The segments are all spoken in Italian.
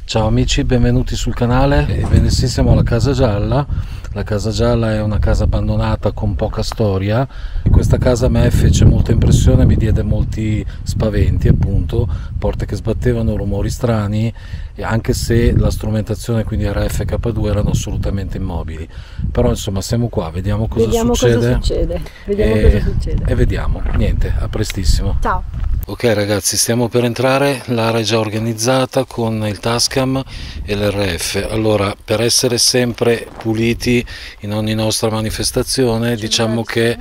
Ciao amici, benvenuti sul canale. Ebbene sì, siamo alla Casa Gialla. La Casa Gialla è una casa abbandonata con poca storia. Questa casa a me fece molta impressione, mi diede molti spaventi, appunto, porte che sbattevano, rumori strani, anche se la strumentazione, quindi RFK2, erano assolutamente immobili. Però insomma siamo qua, vediamo cosa succede. E vediamo, niente, a prestissimo. Ciao. Ok ragazzi, stiamo per entrare, l'area è già organizzata con il Tascam e l'RF. Allora, per essere sempre puliti in ogni nostra manifestazione, diciamo che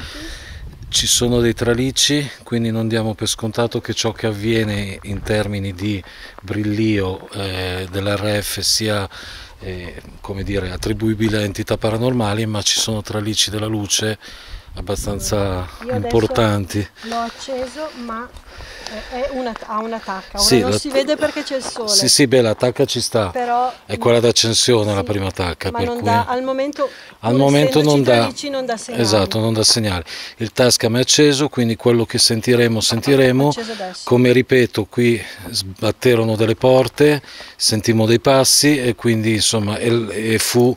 ci sono dei tralicci, quindi non diamo per scontato che ciò che avviene in termini di brillio dell'RF sia come dire, attribuibile a entità paranormali, ma ci sono tralicci della luce abbastanza importanti. L'ho acceso, ma ha una tacca. Ora sì, non si vede perché c'è il sole. Sì, sì, beh, la tacca ci sta. Però è quella d'accensione, sì, la prima tacca. Ma per non cui dà, al momento non dà, non dà segnale. Esatto, non dà segnale. Il Tascam è acceso, quindi quello che sentiremo. Come ripeto, qui sbatterono delle porte, sentimmo dei passi e quindi insomma fu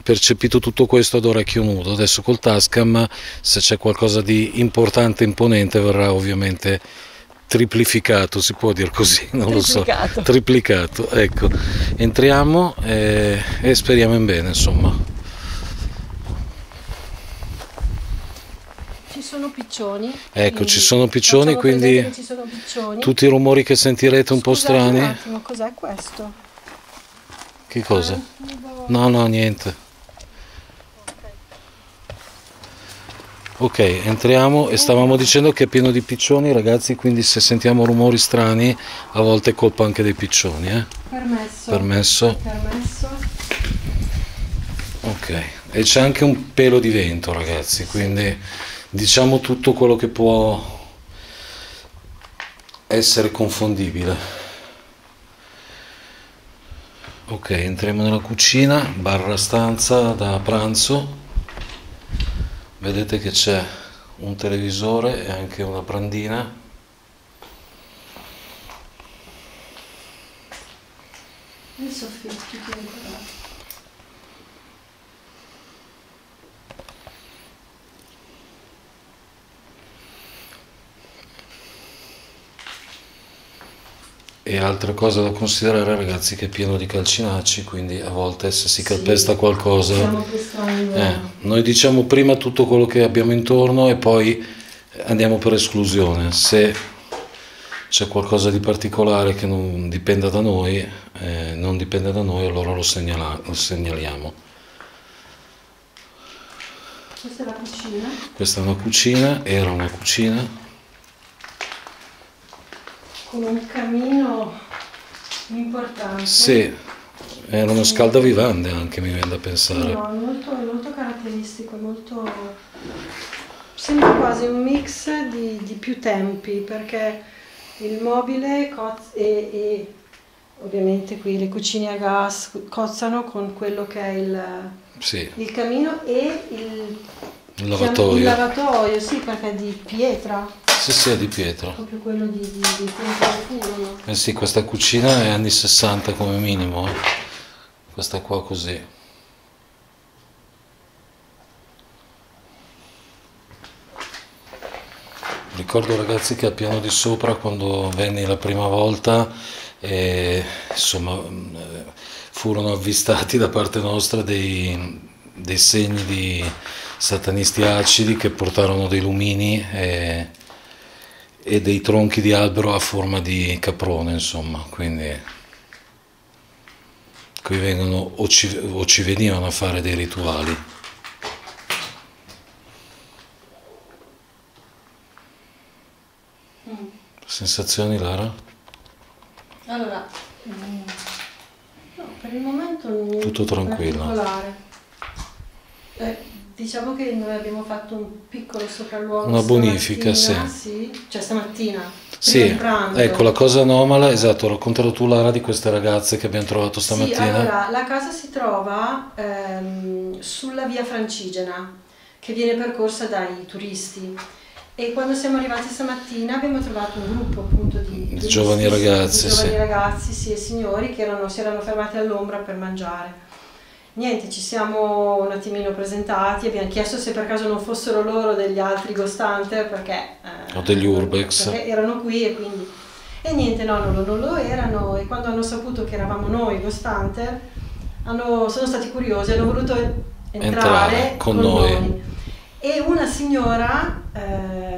percepito tutto questo ad orecchio nudo. Adesso col Tascam, se c'è qualcosa di importante e imponente, verrà ovviamente triplificato, si può dire così, non lo so, triplicato, ecco. Entriamo e speriamo in bene, insomma. Ci sono piccioni. Ecco, ci sono piccioni, quindi ci sono piccioni. Tutti i rumori che sentirete un po' strani. Un attimo, cos'è questo? Che cosa? No, niente. Ok, entriamo e stavamo dicendo che è pieno di piccioni, ragazzi, quindi se sentiamo rumori strani a volte è colpa anche dei piccioni. Permesso. Ok, e c'è anche un pelo di vento, ragazzi, quindi diciamo tutto quello che può essere confondibile. Ok, entriamo nella cucina, barra stanza da pranzo. Vedete che c'è un televisore e anche una brandina. Il soffitto. E altra cosa da considerare, ragazzi, che è pieno di calcinacci, quindi a volte se si calpesta qualcosa, noi diciamo prima tutto quello che abbiamo intorno e poi andiamo per esclusione. Se c'è qualcosa di particolare che non dipenda da noi, allora lo segnaliamo. Questa è la cucina? Questa è una cucina, era una cucina. Con un camino importante. Sì, era uno scaldavivande anche, mi viene da pensare. No, è molto caratteristico, sembra quasi un mix di più tempi, perché il mobile e ovviamente qui le cucine a gas cozzano con quello che è il camino e il lavatoio, sì, perché è di pietra. Sì, è di pietra. Proprio quello di furono. Sì, questa cucina è anni 60 come minimo, Questa qua così. ricordo ragazzi che al piano di sopra quando venni la prima volta, insomma, furono avvistati da parte nostra dei segni di satanisti acidi che portarono dei lumini e dei tronchi di albero a forma di caprone, insomma, quindi qui vengono o ci venivano a fare dei rituali. Sensazioni, Lara? Allora, no, per il momento niente Tutto di tranquillo. particolare. Diciamo che noi abbiamo fatto un piccolo sopralluogo Una bonifica, sì, cioè stamattina, prima Sì, di pranzo. ecco la cosa anomala, esatto, raccontalo tu Lara di queste ragazze che abbiamo trovato Sì, stamattina. allora, la casa si trova sulla via Francigena, che viene percorsa dai turisti. E quando siamo arrivati stamattina abbiamo trovato un gruppo appunto di Giovani ragazzi, di giovani sì. ragazzi, sì, e signori che si erano fermati all'ombra per mangiare. Niente, ci siamo un attimino presentati, abbiamo chiesto se per caso non fossero loro degli altri Ghost Hunter perché, O degli Urbex. perché erano qui e quindi... E niente, no, non lo erano, e quando hanno saputo che eravamo noi Ghost Hunter sono stati curiosi, hanno voluto entrare con noi. E una signora,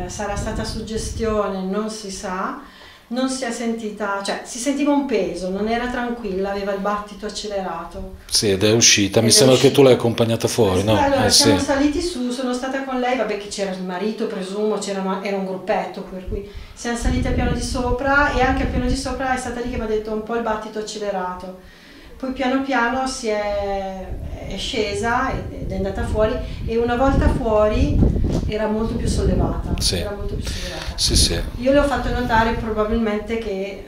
sarà stata suggestione, non si sa, non si è sentita, cioè si sentiva un peso, non era tranquilla, aveva il battito accelerato. Sì, ed è uscita. Mi Ed è sembra che uscita. tu l'hai accompagnata fuori, no? Allora, siamo Sì. saliti su, sono stata con lei, vabbè che c'era il marito, presumo, era un gruppetto, per cui siamo saliti al piano di sopra e anche al piano di sopra è stata lì che mi ha detto un po' il battito accelerato. Poi piano piano è scesa ed è andata fuori e una volta fuori era molto più sollevata. Sì. Era molto più sollevata. Sì. Io le ho fatto notare probabilmente che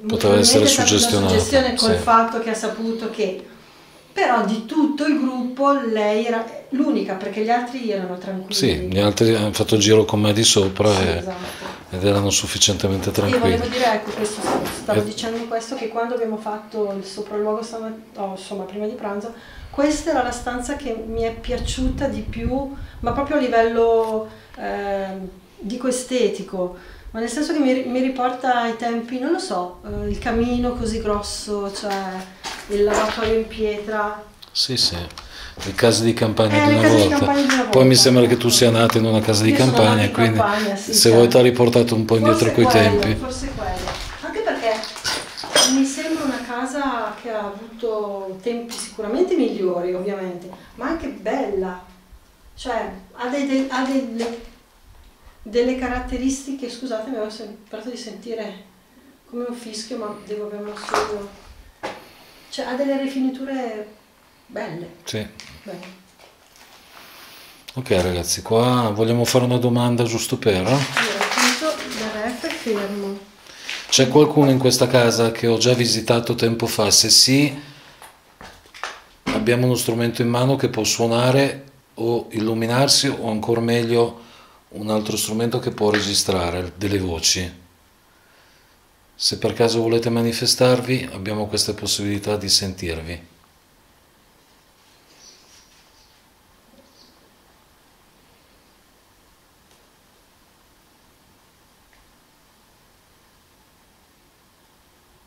Poteva essere è stata una suggestionata, suggestione col sì. fatto che ha saputo che però di tutto il gruppo lei era l'unica perché gli altri erano tranquilli. Sì, gli altri hanno fatto il giro con me di sopra Sì, esatto. ed erano sufficientemente E tranquilli. volevo dire, ecco, stavo dicendo questo, che quando abbiamo fatto il sopralluogo insomma, prima di pranzo, questa era la stanza che mi è piaciuta di più, ma proprio a livello, dico estetico, ma nel senso che mi riporta ai tempi, non lo so, il camino così grosso, cioè il lavatorio in pietra. Sì, le case di campagna di Le una case di volta. campagna di una Poi mi volta, sembra che tu ecco. sia nata in una casa di Io sono nata campagna, in quindi campagna, sì, se vuoi certo. ti ha riportato un po' indietro coi tempi. Forse quello, anche perché mi sembra una casa che ha avuto tempi sicuramente migliori ovviamente, ma anche bella, cioè ha delle caratteristiche, scusatemi, avevo sembrato di sentire come un fischio, ma devo averlo solo, cioè ha delle rifiniture belle. Sì. Belle. Ok ragazzi, qua vogliamo fare una domanda giusto per? Allora, appunto, da ref è fermo. C'è qualcuno in questa casa che ho già visitato tempo fa? Se sì, abbiamo uno strumento in mano che può suonare o illuminarsi o ancora meglio un altro strumento che può registrare delle voci. Se per caso volete manifestarvi, abbiamo queste possibilità di sentirvi.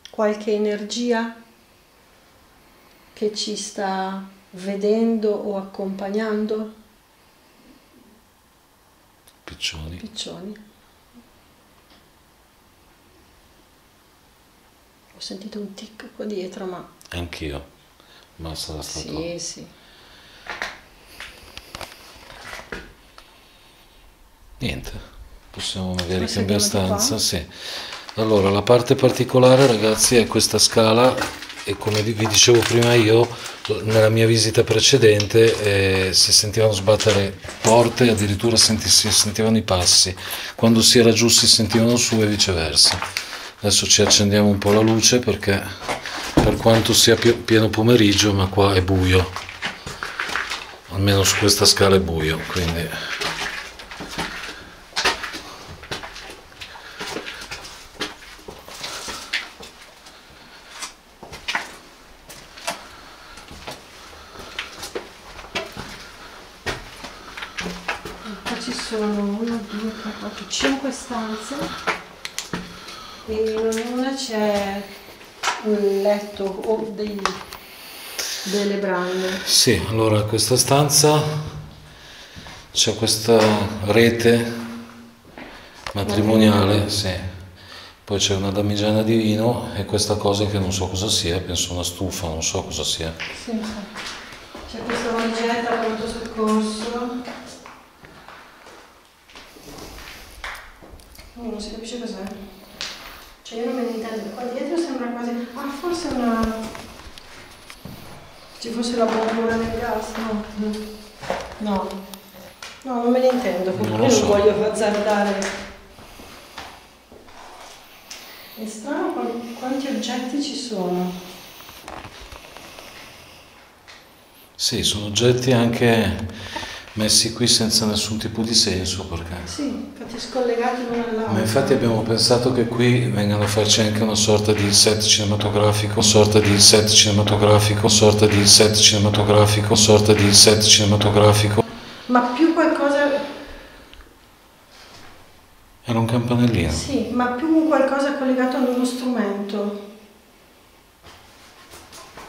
Qualche energia che ci sta vedendo o accompagnando? Piccioni. Piccioni. Ho sentito un tic qua dietro, ma... Anch'io, ma sarà stato... Sì. Niente, possiamo magari Forse cambiare andiamo di qua? stanza, sì. Allora, la parte particolare, ragazzi, è questa scala e come vi dicevo prima io, nella mia visita precedente si sentivano sbattere porte, addirittura si sentivano i passi. Quando si era giù si sentivano su e viceversa. Adesso ci accendiamo un po' la luce perché per quanto sia pieno pomeriggio, ma qua è buio. Almeno su questa scala è buio, quindi... ci sono 1, 2, 3, 4, 5 stanze e in ognuna c'è un letto o delle brande. Sì, allora questa stanza c'è questa rete matrimoniale, sì. Poi c'è una damigiana di vino e questa cosa che non so cosa sia, penso una stufa, non so cosa sia. Sì, c'è questa valigetta pronto soccorso. Non si capisce cos'è. Cioè io non me ne intendo. Qua dietro sembra quasi... Ah, forse una... Ci fosse la bombola del gas? No. No. No, non me ne intendo. Non Io lo so. non voglio azzardare. È strano quanti oggetti ci sono. Sì, sono oggetti anche messi qui senza nessun tipo di senso perché... Sì, infatti scollegati l'uno all'altro. Ma infatti abbiamo pensato che qui vengano a farci anche una sorta di set cinematografico, sorta di set cinematografico, sorta di set cinematografico, sorta di set cinematografico. Ma più qualcosa... Era un campanellino. Sì, ma più qualcosa collegato ad uno strumento.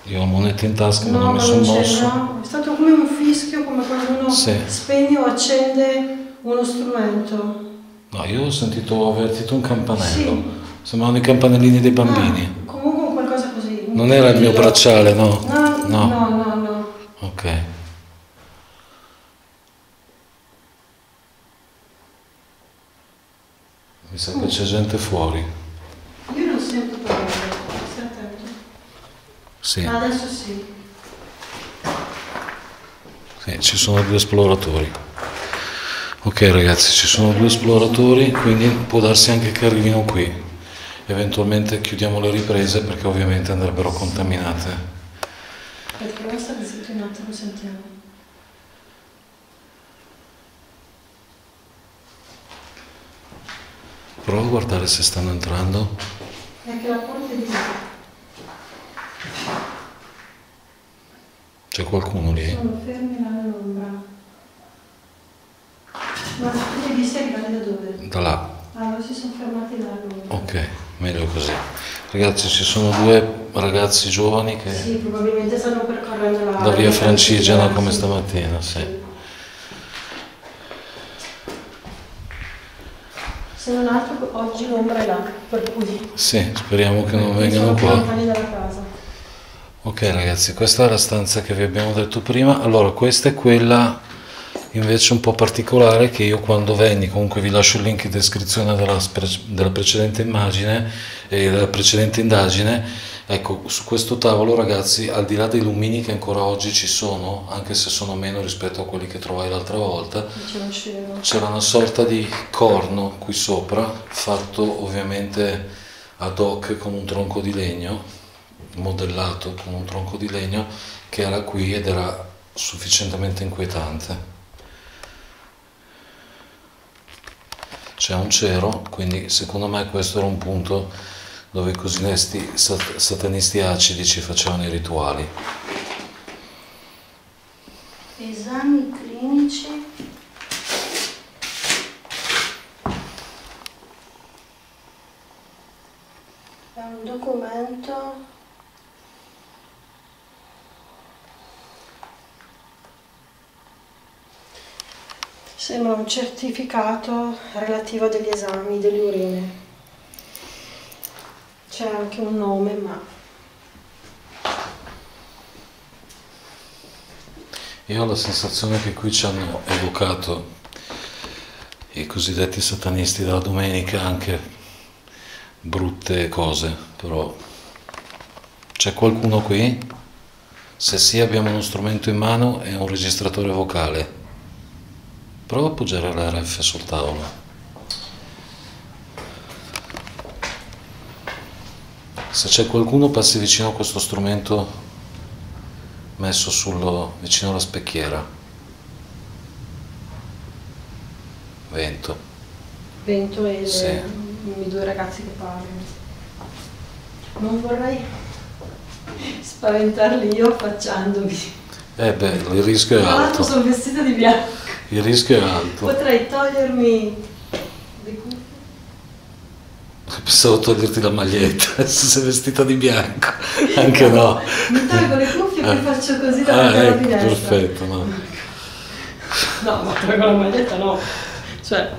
Io ho monete in tasca ma No, non mi ma sono non c'è, mosso. no? È stato come un fischio, come quando uno Sì. spegne o accende uno strumento. No, io ho avvertito un campanello. Sì. Sembravano i campanellini dei bambini. Ah, comunque qualcosa così. Non era il mio bracciale, no? No, no, no, no. Ok. Mi sa che c'è gente fuori. Io non sento parlare, stai attento. Sì. Ah, adesso sì. Sì, ci sono due esploratori. Ok ragazzi, ci sono due esploratori, quindi può darsi anche che arrivino qui. Eventualmente chiudiamo le riprese perché ovviamente andrebbero contaminate. Aspetta, però state zitti un attimo, sentiamo. Prova a guardare se stanno entrando. È che la porta è di là. C'è qualcuno lì? Sono fermi nell'ombra. Ma tu li visti arrivare da dove? Da là. Allora si sono fermati dall'ombra. Ok, meglio così. Ragazzi, ci sono due ragazzi giovani che... Sì, probabilmente stanno percorrendo da via Francigena come stamattina, sì. Se non altro oggi l'ombra è là, per cui... Sì, speriamo che non vengano sono qua. lontani dalla casa. Ok ragazzi, questa è la stanza che vi abbiamo detto prima. Allora, questa è quella invece un po' particolare che io quando venni, comunque vi lascio il link in descrizione della precedente immagine e della precedente indagine. Ecco, su questo tavolo ragazzi, al di là dei lumini che ancora oggi ci sono, anche se sono meno rispetto a quelli che trovai l'altra volta, c'era una sorta di corno qui sopra, fatto ovviamente ad hoc con un tronco di legno, modellato con un tronco di legno, che era qui ed era sufficientemente inquietante. C'è un cero, quindi secondo me questo era un punto dove i cosiddetti satanisti acidi ci facevano i rituali. Esami clinici. È un documento. Sembra un certificato relativo a degli esami delle urine. C'è anche un nome, ma... Io ho la sensazione che qui ci hanno evocato i cosiddetti satanisti della domenica anche brutte cose, però c'è qualcuno qui? Se sì, abbiamo uno strumento in mano e un registratore vocale. Prova a appoggiare l'RF sul tavolo. Se c'è qualcuno passi vicino a questo strumento messo vicino alla specchiera. Vento. Vento e Sì. i due ragazzi che parlano. Non vorrei spaventarli io affacciandomi. Beh, il rischio è Tra l'altro alto. sono vestita di bianco. Il rischio è alto. Potrei togliermi le cuffie. Pensavo toglierti la maglietta, se sei vestita di bianco. Anche no. Mi tolgo le cuffie e poi faccio così davanti alla Ecco, finestra. perfetto, no. No, ma tolgo la maglietta no. Cioè,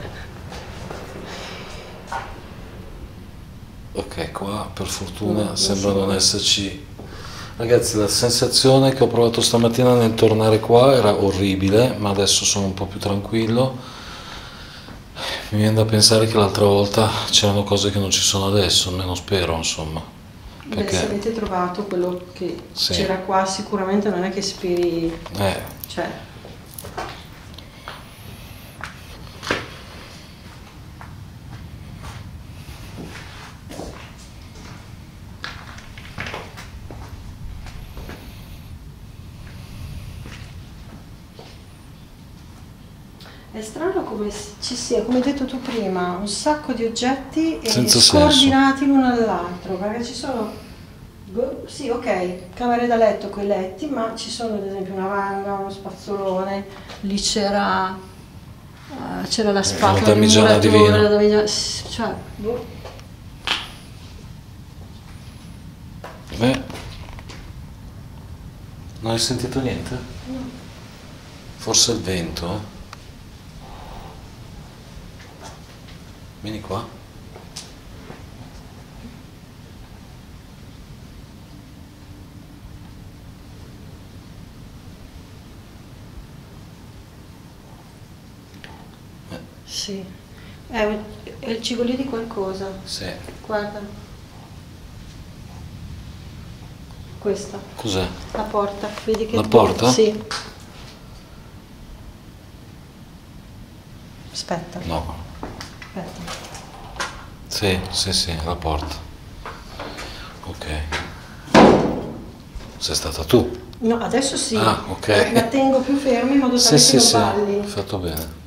Ok, qua per fortuna sembra non esserci. Ragazzi, la sensazione che ho provato stamattina nel tornare qua era orribile, ma adesso sono un po' più tranquillo. Mi viene da pensare che l'altra volta c'erano cose che non ci sono adesso, almeno spero, insomma. beh, se Perché avete trovato quello che Sì. c'era qua, sicuramente non è che spiri, cioè, è strano come ci sia, come hai detto tu prima, un sacco di oggetti Senza scordinati l'uno dall'altro, perché ci sono, sì, ok, camere da letto con i letti, ma ci sono ad esempio una vanga, uno spazzolone, lì c'era la spatola del damigiana di muratore, vino. la damigiana, cioè, boh. Beh, non hai sentito niente? Forse il vento, eh? Vieni qua. Sì, è il cigolio di qualcosa, Sì. guarda, questa, Cos'è? la porta, vedi che La porta? Sì. Aspetta, No. aspetta. Sì, la porta. Ok. Sei stata tu? No, adesso sì, Ah, ok. la tengo più ferma in modo tale Sì, che sì, non sì. balli. Fatto bene.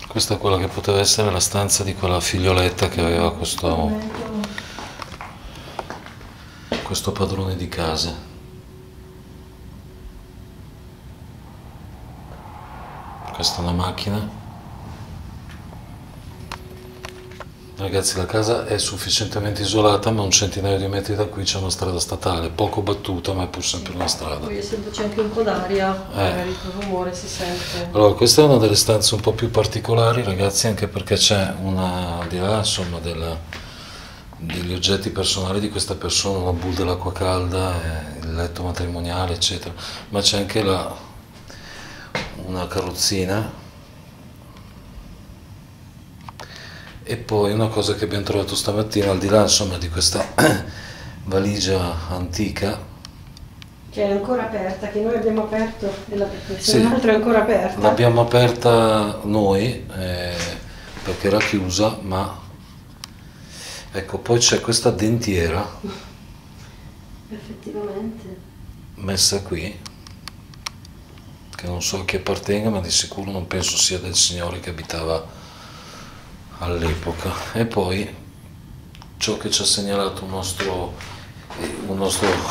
Questa è quella che poteva essere la stanza di quella figlioletta che aveva questo padrone di casa. Questa è una macchina. Ragazzi, la casa è sufficientemente isolata, ma a un centinaio di metri da qui c'è una strada statale, poco battuta, ma è pur sempre una strada. Poi essendoci anche un po' d'aria, magari il rumore si sente. Allora, questa è una delle stanze un po' più particolari, ragazzi, anche perché c'è una, di là, insomma, degli oggetti personali di questa persona, una bowl dell'acqua calda, il letto matrimoniale, eccetera, ma c'è anche una carrozzina. E poi una cosa che abbiamo trovato stamattina, al di là insomma di questa valigia antica, Che è ancora aperta, che noi abbiamo aperto, e la Sì. l'altra è ancora aperta. l'abbiamo aperta noi perché era chiusa, ma ecco, poi c'è questa dentiera Effettivamente. messa qui, che non so a chi appartenga, ma di sicuro non penso sia del signore che abitava all'epoca. E poi ciò che ci ha segnalato un nostro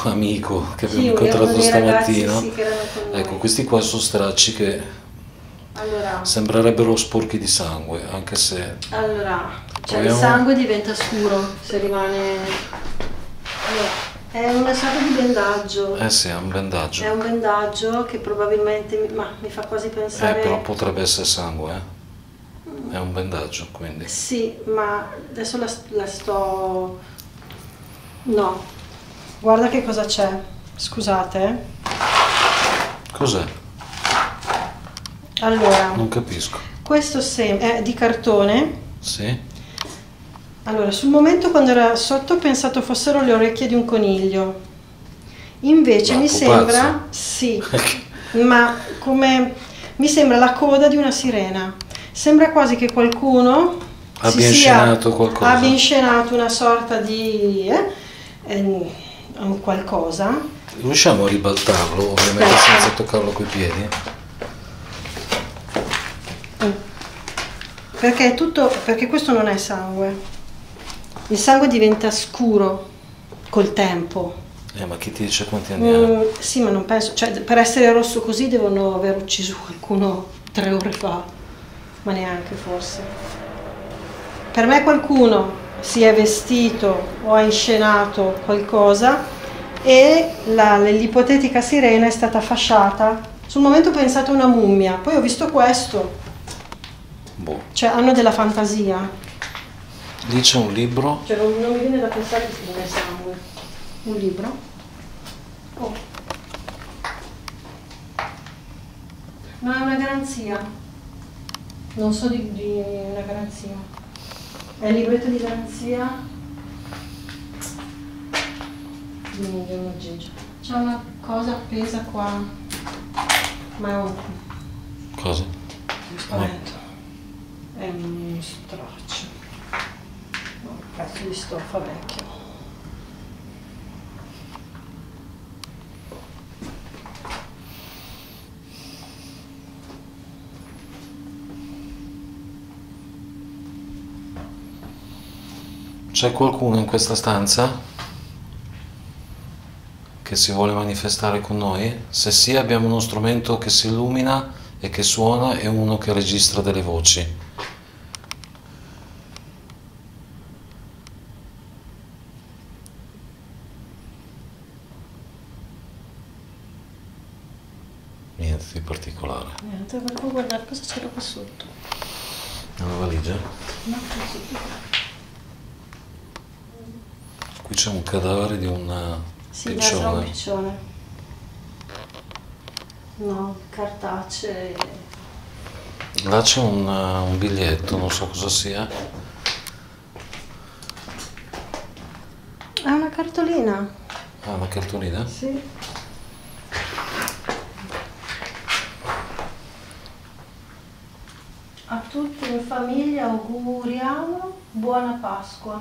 amico che abbiamo Sì, incontrato erano dei ragazzi, stamattina, sì, che erano con noi. ecco, questi qua sono stracci che Allora, sembrerebbero sporchi di sangue, anche se cioè Proviamo. il sangue diventa scuro se rimane. Allora, è una sorta di bendaggio. sì, è un bendaggio, È un bendaggio che probabilmente mi fa quasi pensare. però potrebbe essere sangue, è un bendaggio, quindi Sì, ma adesso la sto. No. Guarda che cosa c'è. Scusate. cos'è? Allora, Non capisco. questo è di cartone. Sì? Allora, sul momento quando era sotto ho pensato fossero le orecchie di un coniglio. Invece Ma mi pupazzo. sembra, sì, ma come mi sembra la coda di una sirena. Sembra quasi che qualcuno Abbia inscenato qualcosa. abbia inscenato una sorta di un qualcosa. Riusciamo a ribaltarlo, ovviamente Aspetta. senza toccarlo coi piedi? Perché è tutto, perché questo non è sangue. Il sangue diventa scuro col tempo. Ma chi ti dice quanti anni ha? Sì, ma non penso, cioè per essere rosso così devono aver ucciso qualcuno 3 ore fa, ma neanche forse. Per me qualcuno si è vestito o ha inscenato qualcosa e l'ipotetica sirena è stata fasciata. Sul momento ho pensato a una mummia, poi ho visto questo. Boh. Cioè hanno della fantasia. Lì c'è un libro. Cioè non mi viene da pensare che sia sangue. Un libro? Oh. No, è una garanzia. Non so di una garanzia. È il libretto di garanzia di un aggeggio. C'è una cosa appesa qua. Ma è un... Cosa? Mi spavento. È un straccio. No, un pezzo di stoffa vecchio. C'è qualcuno in questa stanza che si vuole manifestare con noi? Se sì, abbiamo uno strumento che si illumina e che suona e uno che registra delle voci. Niente di particolare. Niente, per guardare cosa c'era qua sotto. Una valigia? No, così. Qui c'è un cadavere di un Sì, deve essere un piccione. piccione. No, cartacee. Là c'è un biglietto, non so cosa sia. È una cartolina. Ah, una cartolina? Sì. A tutti in famiglia auguriamo buona Pasqua.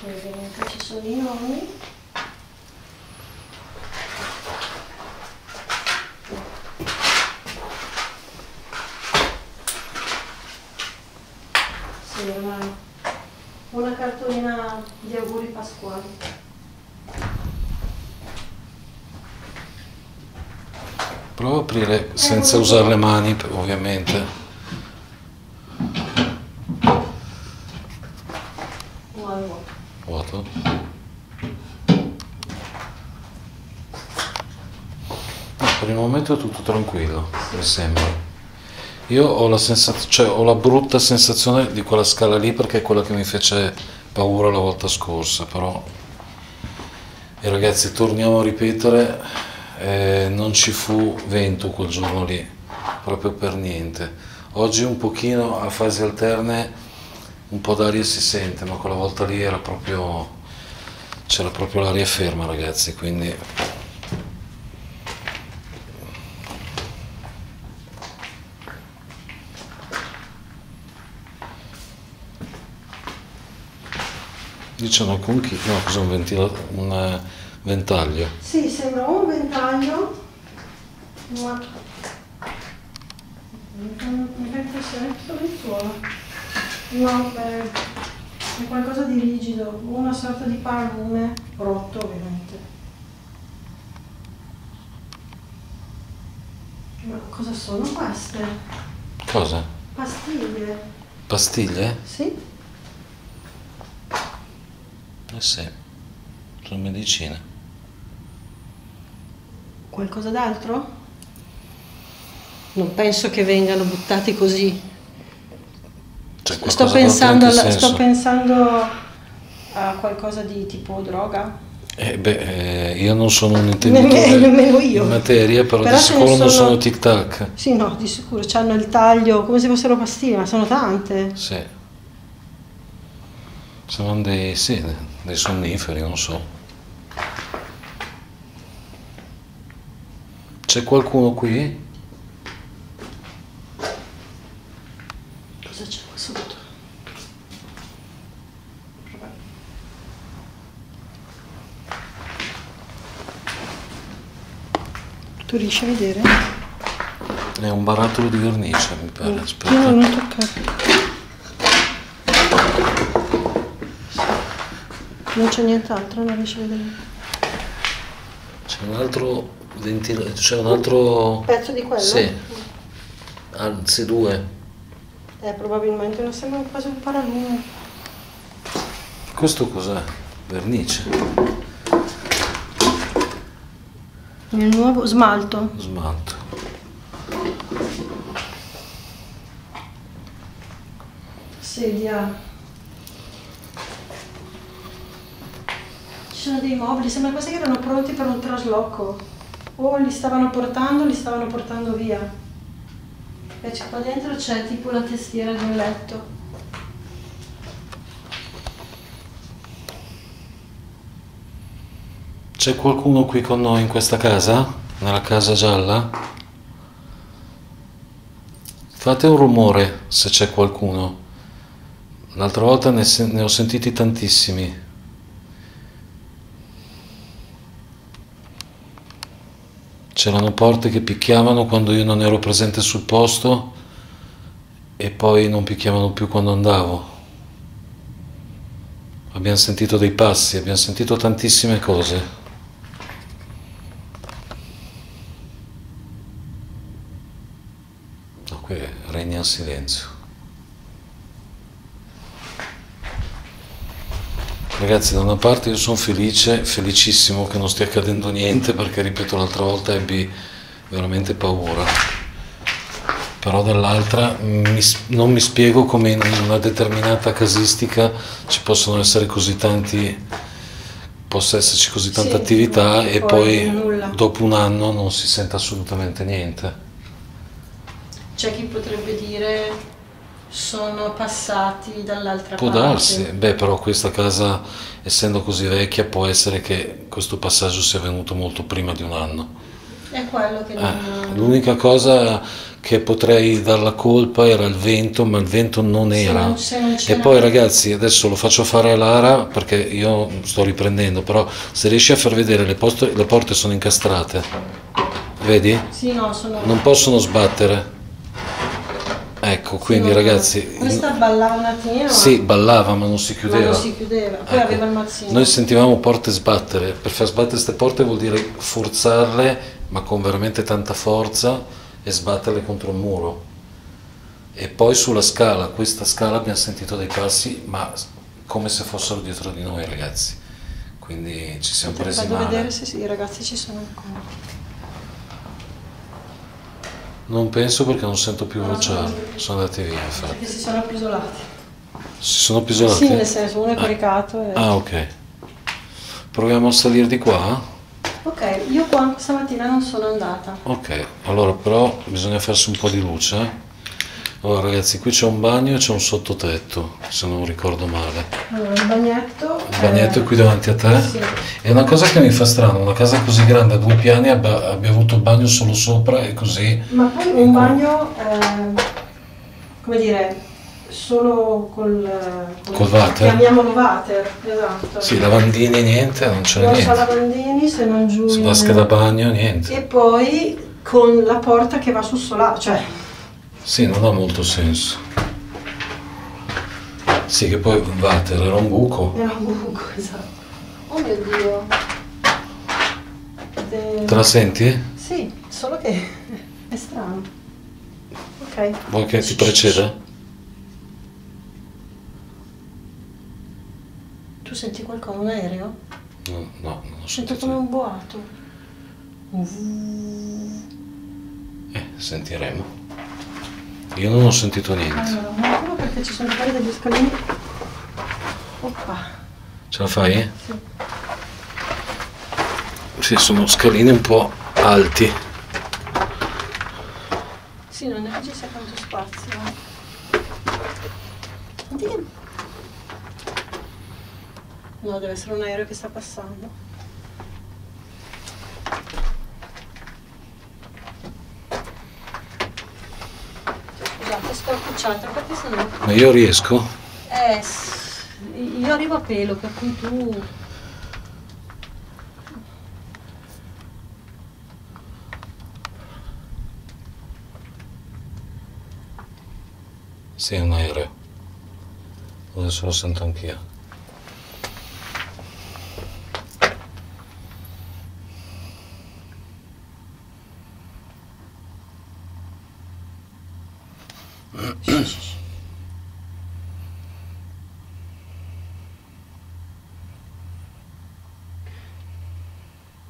Qui ovviamente ci sono i nomi. Sì, una cartolina di auguri pasquali. Prova a aprire senza usare le mani, ovviamente. Vuoto? No, per il momento è tutto tranquillo, mi sembra. Io ho la cioè ho la brutta sensazione di quella scala lì perché è quella che mi fece paura la volta scorsa, però. E ragazzi, torniamo a ripetere, non ci fu vento quel giorno lì, proprio per niente. Oggi un pochino a fasi alterne un po' d'aria si sente, ma quella volta lì c'era proprio l'aria ferma, ragazzi, quindi diciamo alcun kit, no, cos'è un ventaglio? Sì, sembra un ventaglio, ma mi fa impressione che sia suono. No, beh, è qualcosa di rigido, una sorta di paralume rotto ovviamente. Ma cosa sono queste? Cosa? Pastiglie. Pastiglie? Sì? Eh sì, sono medicine. Qualcosa d'altro? Non penso che vengano buttati così. Cioè, Sto senso? pensando a qualcosa di tipo droga. Io non sono un intenditore Nemmeno io. in materia, però Però di ce ne sicuro non sono- sono tic tac. Sì, no, di sicuro, c'hanno il taglio come se fossero pastiglie, ma sono tante. Sì. Sono dei sonniferi, non so. C'è qualcuno qui? Cosa c'è qua sotto? Tu riesci a vedere? È un barattolo di vernice, mi pare. Io Aspetta. non ho toccato. Non c'è nient'altro, non riesci a vedere. C'è un altro c'è un altro Pezzo di quello? sì, anzi due. Probabilmente non sembra quasi un paralume. Questo cos'è? Vernice? Il nuovo smalto. Smalto. Sedia. Ci sono dei mobili, sembra quasi che erano pronti per un trasloco. O li stavano portando via. E qua dentro c'è tipo la testiera di un letto. C'è qualcuno qui con noi in questa casa? Nella casa gialla? Fate un rumore se c'è qualcuno. L'altra volta ne ho sentiti tantissimi. C'erano porte che picchiavano quando io non ero presente sul posto e poi non picchiavano più quando andavo. Abbiamo sentito dei passi, abbiamo sentito tantissime cose. No, qui regna il silenzio. Ragazzi, da una parte io sono felicissimo che non stia accadendo niente, perché ripeto, l'altra volta ebbi veramente paura. Però dall'altra non mi spiego come in una determinata casistica ci possono essere così tanti, possa esserci così tanta attività e poi dopo un anno non si sente assolutamente niente. C'è chi potrebbe dire sono passati dall'altra Può parte. darsi, però questa casa, essendo così vecchia, può essere che questo passaggio sia avvenuto molto prima di un anno. È quello che non... L'unica cosa che potrei dar la colpa era il vento, ma il vento non era. E poi ragazzi, adesso lo faccio fare a Lara perché io sto riprendendo, però se riesci a far vedere le porte sono incastrate, vedi? Sì, no, non possono sbattere. Ecco, quindi ragazzi... Questa ballava un attimino? Sì, ballava, ma non si chiudeva. Poi aveva il mazzino. Noi sentivamo porte sbattere. Per far sbattere queste porte vuol dire forzarle, ma con veramente tanta forza, e sbatterle contro il muro. E poi sulla scala, questa scala abbiamo sentito dei passi, ma come se fossero dietro di noi, ragazzi. Quindi ci siamo presi male. Vedere se i ragazzi ci sono ancora. Non penso, perché non sento più vociare, sono andati via infatti. Perché si sono appisolati. Si sono appisolati? Sì, nel senso, uno è coricato e... Ah, ok. Proviamo a salire di qua? Ok, io qua stamattina non sono andata. Ok, allora però bisogna farsi un po' di luce. Allora ragazzi, qui c'è un bagno e c'è un sottotetto, se non ricordo male. Allora, il bagnetto... Il bagnetto è qui davanti a te? Sì. È una cosa che mi fa strano, una casa così grande a 2 piani abbia avuto il bagno solo sopra e così. Ma poi un bagno, come dire, solo col water? Chiamiamolo water, esatto. Sì, lavandini niente, non c'è Non niente. c'ha lavandini, se non giù... Vasca da bagno, niente. E poi con la porta che va sul solare, cioè... Sì, non ha molto senso. Sì, che poi il water era un buco. Era un buco, esatto. Oh mio Dio. Te la senti? Sì, solo che è strano. Ok. Vuoi che ti preceda? Tu senti qualcosa, un aereo? No, non ho Sento sentito. come un boato. Sentiremo. Io non ho sentito niente. Allora, un attimo, perché ci sono fuori degli scalini. Oppa. Ce la fai? Sì. Sì, sono scalini un po' alti. Sì, non è che ci sia tanto spazio. Oddio. No, deve essere un aereo che sta passando. Scusate, sto accucciata perché sennò... Ma io riesco? Io arrivo a pelo, per cui tu... Sì, è un aereo. Adesso lo sento anch'io.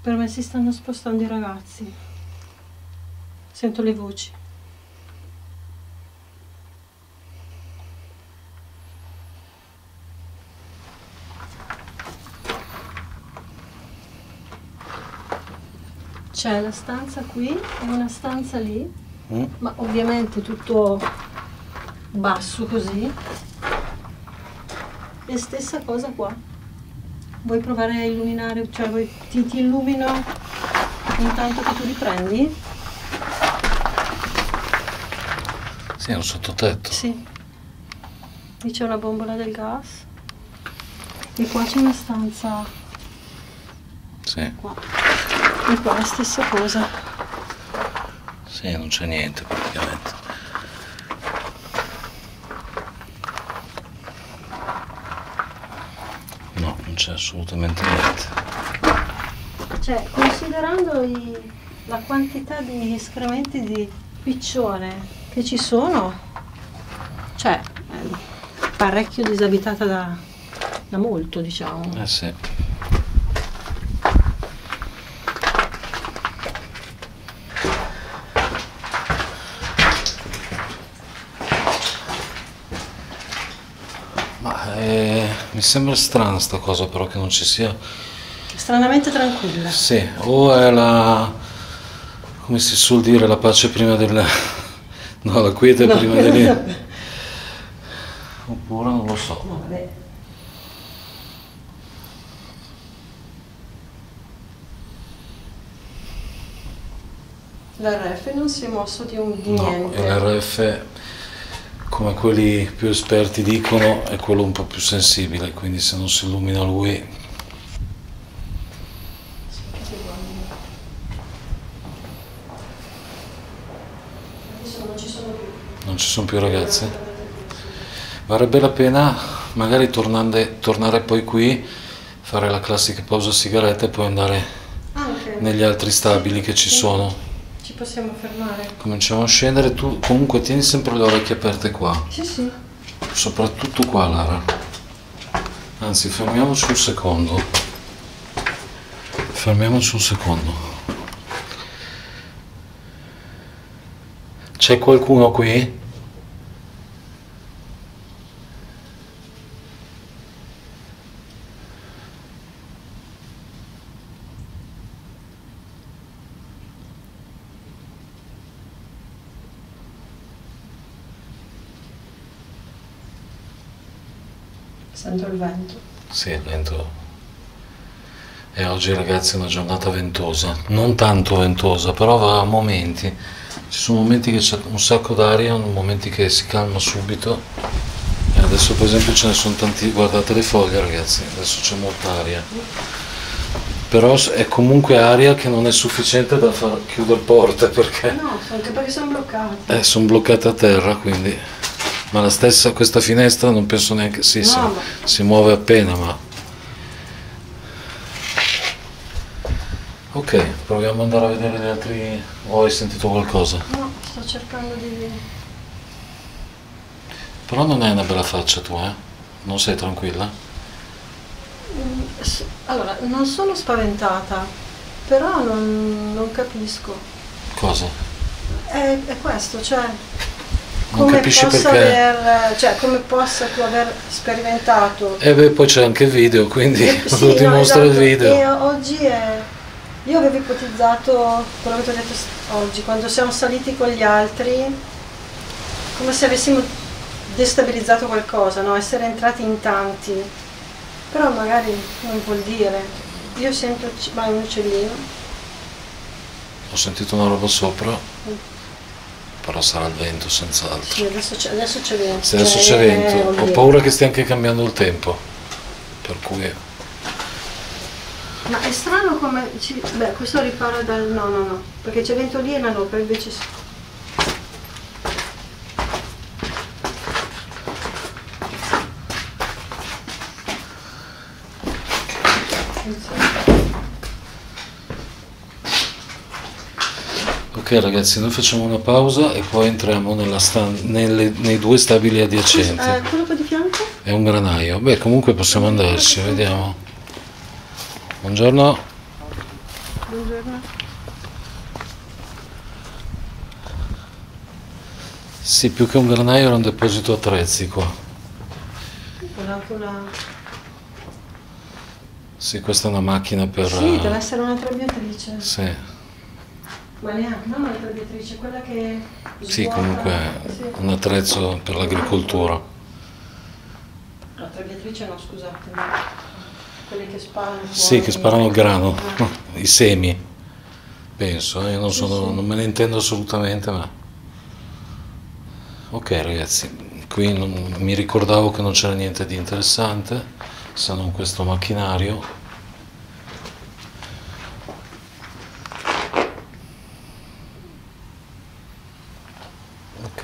Per me si stanno spostando i ragazzi. Sento le voci. C'è la stanza qui e una stanza lì, ma ovviamente tutto basso così. E stessa cosa qua. Vuoi provare a illuminare, cioè ti illumino intanto che tu riprendi? Sì, è un sottotetto. Sì. Lì c'è una bombola del gas. E qua c'è una stanza. Sì. Qua. E qua la stessa cosa. Sì, non c'è niente praticamente. No, non c'è assolutamente niente. Cioè, considerando la quantità di escrementi di piccione che ci sono, cioè, parecchio disabitata da molto, diciamo. Eh sì. Mi sembra strana sta cosa però che non ci sia. Stranamente tranquilla. Sì, o è come si suol dire, la pace prima del... no, la quiete No. prima del... oppure non lo so. No, vabbè. L'RF non si è mosso di No, niente. e l'RF, come quelli più esperti dicono, è quello un po' più sensibile, quindi se non si illumina lui... Adesso non ci sono più. Non ci sono più ragazzi? Varrebbe la pena magari tornare poi qui, fare la classica pausa sigaretta e poi andare Anche. negli altri stabili che ci Sì. sono. Ci possiamo fermare. Cominciamo a scendere, tu comunque tieni sempre le orecchie aperte qua, Sì, sì. soprattutto qua Lara. Anzi, fermiamoci un secondo. Fermiamoci un secondo. C'è qualcuno qui? Sento il vento. Sì, il vento. E oggi ragazzi è una giornata ventosa, non tanto ventosa, però va a momenti. Ci sono momenti che c'è un sacco d'aria, momenti che si calma subito. E adesso per esempio ce ne sono tanti, guardate le foglie ragazzi, adesso c'è molta aria. Però è comunque aria che non è sufficiente da far chiudere porte perché No, anche perché sono bloccati. sono bloccate a terra, quindi... Ma la stessa, questa finestra non penso neanche... Sì, No, ma- si muove appena, ma... Ok, proviamo ad andare a vedere gli altri... O hai sentito qualcosa? No, sto cercando di... Però non è una bella faccia tu, eh? Non sei tranquilla? Allora, non sono spaventata, però non capisco. Cosa? È questo, cioè... Non capisci perché? come possa tu aver sperimentato... E beh, poi c'è anche il video, quindi Sì, lo dimostro no, il esatto. video. E oggi io avevo ipotizzato quello che ti ho detto oggi, quando siamo saliti con gli altri, come se avessimo destabilizzato qualcosa, no? Essere entrati in tanti. Però magari non vuol dire. Io sento un uccellino. Ho sentito una roba sopra. Però sarà il vento senz'altro. Sì, adesso c'è vento. Se adesso c'è vento, ho paura che stia anche cambiando il tempo. Per cui... Ma è strano come... Beh, questo ripara dal... No, perché c'è vento lì e la no, però invece... Ok ragazzi, noi facciamo una pausa e poi entriamo nei due stabili adiacenti. Quello qua di fianco? È un granaio. Beh, comunque possiamo andarci, vediamo. Buongiorno. Buongiorno. Sì, più che un granaio era un deposito attrezzi qua. Con anche una... Sì, questa è una macchina per... Sì, deve essere una trebbiatrice. Sì, Ma neanche, non una trebbiatrice, quella che sì, svuota. comunque Sì. un attrezzo per l'agricoltura. La trebbiatrice no, scusate, ma quelli che sparano fuori. Sì, che sparano il grano, i semi, penso, io non Sì, sono, sì. non me ne intendo assolutamente, ma... Ok ragazzi, qui mi ricordavo che non c'era niente di interessante, se non questo macchinario. Ok.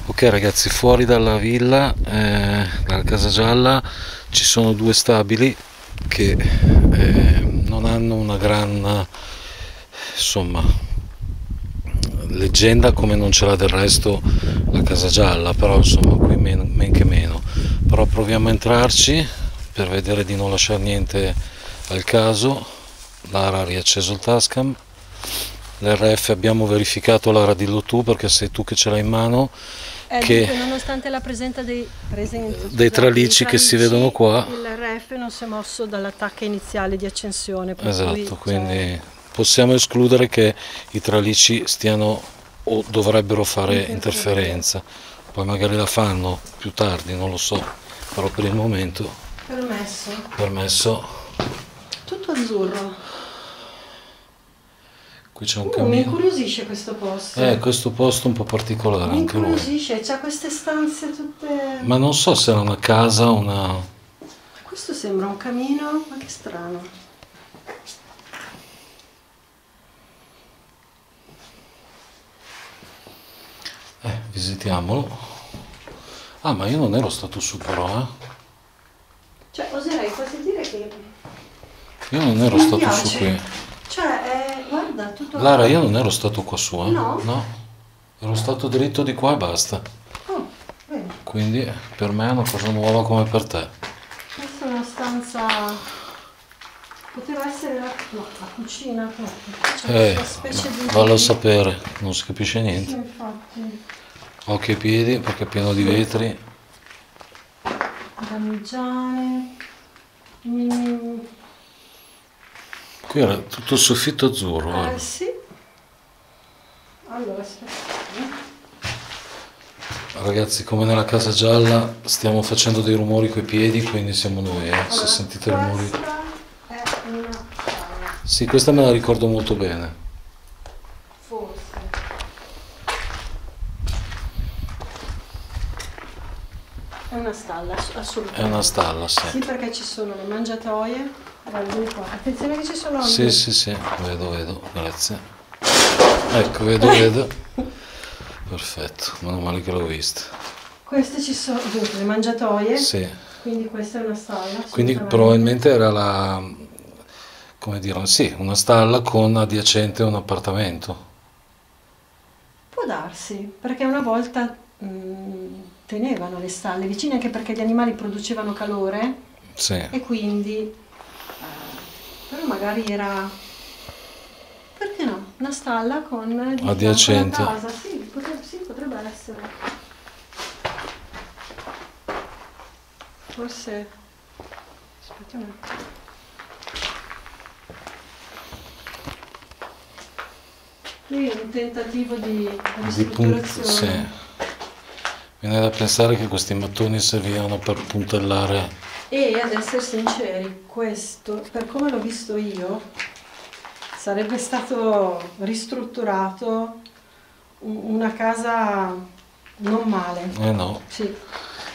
Ok ragazzi, fuori dalla villa, dalla Casa Gialla, ci sono due stabili che non hanno una gran, insomma, leggenda come non ce l'ha del resto la Casa Gialla, però insomma qui men che meno. Però proviamo a entrarci per vedere di non lasciare niente al caso. Lara ha riacceso il Tascam. L'RF abbiamo verificato, Lara dillo tu perché sei tu che ce l'hai in mano, che Dunque, nonostante la presenza dei tralicci che si vedono qua, il RF non si è mosso dall'attacco iniziale di accensione, per esatto, cui, quindi possiamo escludere che i tralicci stiano o dovrebbero fare interferenza, poi magari la fanno più tardi, non lo so, però per il momento permesso. tutto azzurro. Qui c'è un Mi cammino. incuriosisce questo posto. Questo posto un po' particolare Mi anche lui. incuriosisce, c'ha queste stanze tutte... Ma non so se era una casa o una... Questo sembra un camino, ma che strano. Visitiamolo. Ah, ma io non ero stato su però, Cioè, oserei quasi dire che... Io non ero Mi stato piace. su qui. Cioè, guarda, tutto... Lara, io non ero stato qua su, No? No. Ero stato dritto di qua e basta. Oh, vedi. Quindi per me è una cosa nuova come per te. Questa è una stanza... Poteva essere la cucina, no, c'è questa specie di... Vallo a sapere, non si capisce Sì, niente. infatti. Occhio ai piedi perché è pieno di vetri. Damigiane. Qui era tutto il soffitto azzurro, guarda. Sì. Allora, aspetta. Ragazzi, come nella Casa Gialla stiamo facendo dei rumori coi piedi, quindi siamo noi, se Allora, sentite rumori. questa è una stalla, Sì, questa me la ricordo molto bene. forse. È una stalla, assolutamente. È una stalla, Sì, sì. perché ci sono le mangiatoie. Guarda, vieni qua. Attenzione che ci sono anche... Sì, vedo, grazie. Ecco, vedo. Perfetto, meno male che l'ho vista. Queste ci sono, dunque, le mangiatoie. Sì, Quindi questa è una stalla. quindi assolutamente. probabilmente era la, come dire, sì, una stalla con adiacente un appartamento. Può darsi, perché una volta tenevano le stalle vicine, anche perché gli animali producevano calore Sì, e quindi... però magari era... Perché no? Una stalla con di fianco adiacente. alla casa. Sì, potrebbe essere. Forse... Aspetta un attimo. Qui un tentativo di Di punto, ristrutturazione. sì. Viene da pensare che questi mattoni servivano per puntellare. E ad essere sinceri, questo, per come l'ho visto io, sarebbe stato ristrutturato una casa non male. Eh no. Sì.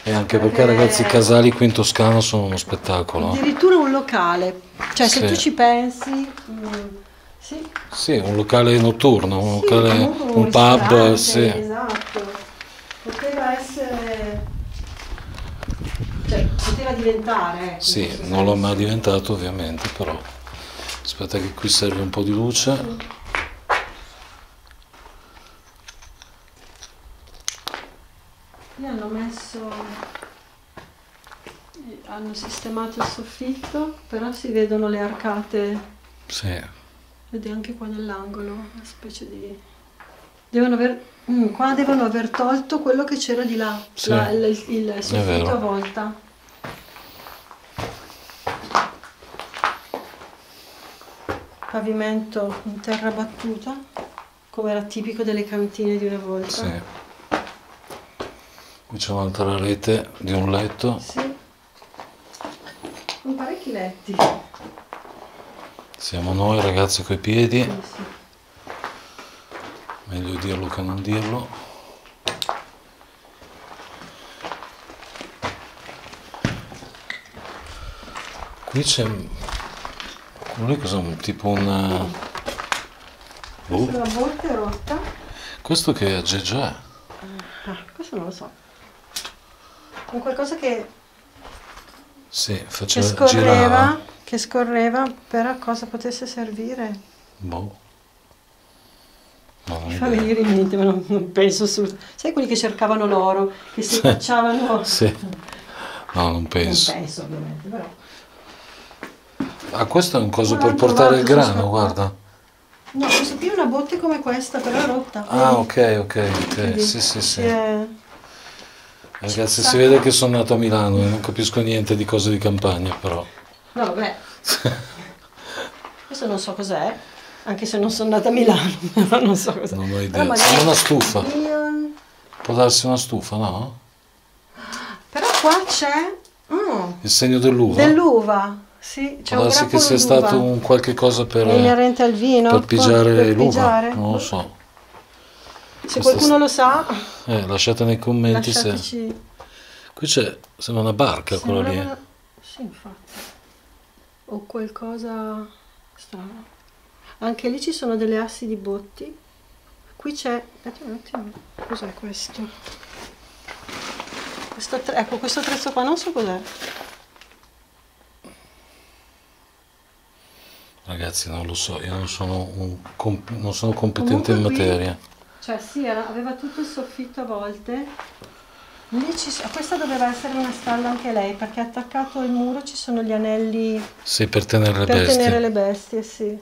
E anche perché ragazzi i casali qui in Toscana sono uno spettacolo. Addirittura un locale, cioè se Sì. tu ci pensi, sì. Sì, un locale notturno, un Sì, locale, comunque un pub, ristorante, sì. esatto. Poteva essere, cioè poteva diventare, ecco, in Sì, questo non l'ho senso. mai diventato ovviamente, però. Aspetta che qui serve un po' di luce. Qui hanno sistemato il soffitto, però si vedono le arcate, Sì, vedi anche qua nell'angolo, una specie di... qua devono aver tolto quello che c'era di là, Sì, il è soffitto vero. a volta. Pavimento in terra battuta, come era tipico delle cantine di una volta. Sì. Qui c'è un'altra rete di un letto. Sì. Con parecchi letti. Siamo noi ragazzi coi piedi, Sì, sì. meglio dirlo che non dirlo. Qui c'è, quello lì cos'è? Tipo un... Questa è la botte è rotta. Questo che aggeggio è? Questo non lo so. È qualcosa che Sì, Che faceva scorreva, girare. che scorreva, però a cosa potesse servire? Boh. Non ho Mi fa idea. venire in mente, ma non penso su. Sai quelli che cercavano l'oro, che si facciavano? Sì. No, non Non penso. penso ovviamente, però. Ah, questo è un coso Non per l'ho portare il trovato, sono grano, scappata. guarda. No, questo qui è una botte come questa, però è rotta. Ah, vedi? ok. Vedi? Sì, sì, Si sì. è- Ragazzi, si Sacco. vede che sono nato a Milano e non capisco niente di cose di campagna, però. No, vabbè. Questo non so cos'è, anche se non sono nata a Milano, però non so cos'è. Non ho Però idea. magari- Sembra una stufa. Io- Può darsi una stufa, no? Però qua c'è Il segno dell'uva? dell'uva, sì, c'è Può un darsi che grappolo sia d'uva. stato un qualche cosa È inerente al vino? per pigiare Per l'uva. pigiare? Non lo so. Se qualcuno lo sa, Lasciate nei commenti se... lasciateci. Qui c'è, sembra una barca quella lì. Sembrava- Sì, infatti. O qualcosa strano. Anche lì ci sono delle assi di botti. Qui c'è... Aspetta un attimo. Cos'è questo? Ecco, questo attrezzo qua non so cos'è. Ragazzi, non lo so, io non sono, non sono competente in Comunque qui- materia. Cioè sì, aveva tutto il soffitto a volte. Lì questa doveva essere una stalla anche lei, perché attaccato al muro ci sono gli anelli Sì, per tenere le per bestie. tenere le bestie, sì.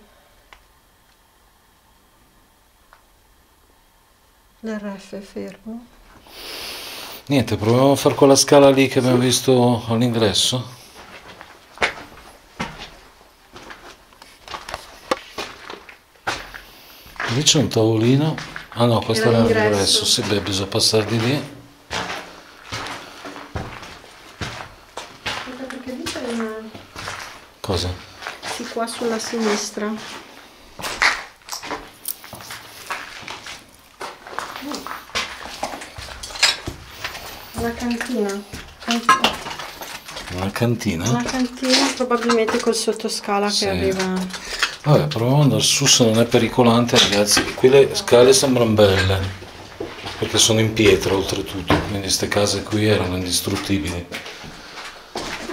L'RF è fermo. Niente, proviamo a fare quella scala lì che abbiamo visto all'ingresso. Lì c'è un tavolino. Ah no, questo Era era l'ingresso. l'ingresso. Sì, beh, bisogna passare di lì. Aspetta, perché lì c'è una... Cosa? Sì, qua sulla sinistra. Una cantina. Una cantina? Una cantina probabilmente col sottoscala Sì. che arriva. Vabbè, proviamo ad andare su se non è pericolante, ragazzi. Qui le scale sembrano belle, perché sono in pietra oltretutto, quindi queste case qui erano indistruttibili.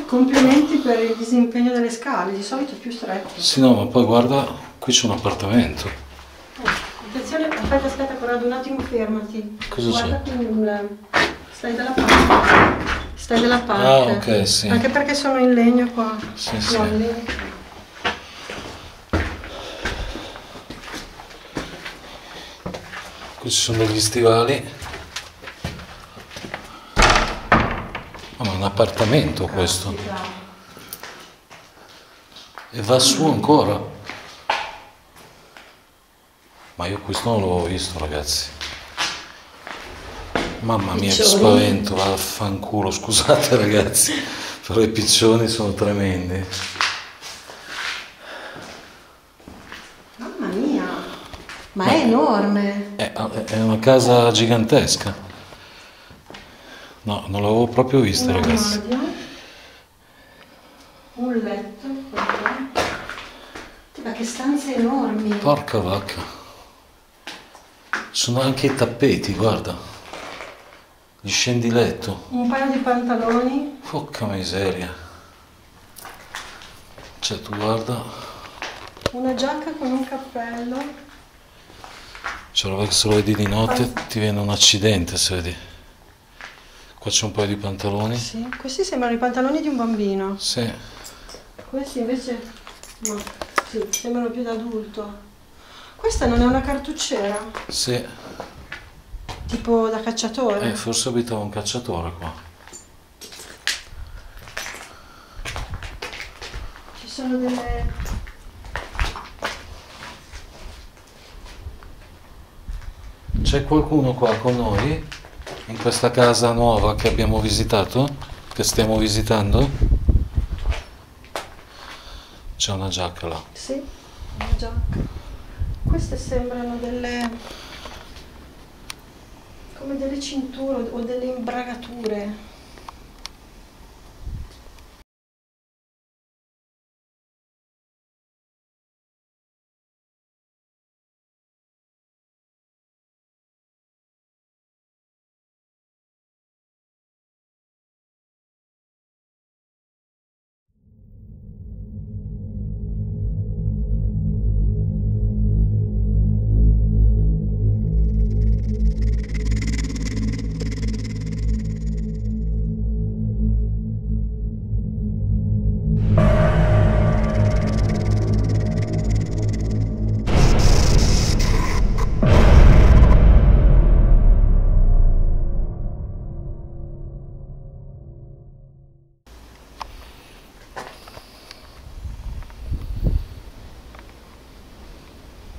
Complimenti per il disimpegno delle scale, di solito è più stretto. Sì, no, ma poi guarda, qui c'è un appartamento. Attenzione, aspetta, Corrado, un attimo fermati. Cosa Guarda c'è? qui stai dalla parte. Stai dalla parte. Ah, ok, sì. Anche perché sono in legno qua. Sì, No, sì. in legno. Qui ci sono degli stivali. Oh, ma è un appartamento questo. E va su ancora. Ma io questo non l'avevo visto, ragazzi. Mamma mia, che Piccioni. spavento, vaffanculo, scusate ragazzi, però i piccioni sono tremendi. Mamma mia, ma è enorme. È una casa gigantesca. No, non l'avevo proprio vista, Un ragazzi. armadio, un letto, guarda. Ma che stanze enormi. Porca vacca. Sono anche i tappeti, guarda. Gli scendiletto. Un paio di pantaloni. Porca miseria. Cioè, tu guarda. Una giacca con un cappello. Cioè, roba che se lo vedi di notte ti viene un accidente, se vedi. Qua c'è un paio di pantaloni. Sì, questi sembrano i pantaloni di un bambino. Sì. Questi invece, no, sì, sembrano più da adulto. Questa non è una cartucciera, Sì. tipo da cacciatore. Forse abitava un cacciatore qua. Ci sono delle... C'è qualcuno qua con noi? In questa casa nuova che abbiamo visitato? Che stiamo visitando? C'è una giacca là. Sì, una giacca. Queste sembrano delle... come delle cinture o delle imbragature.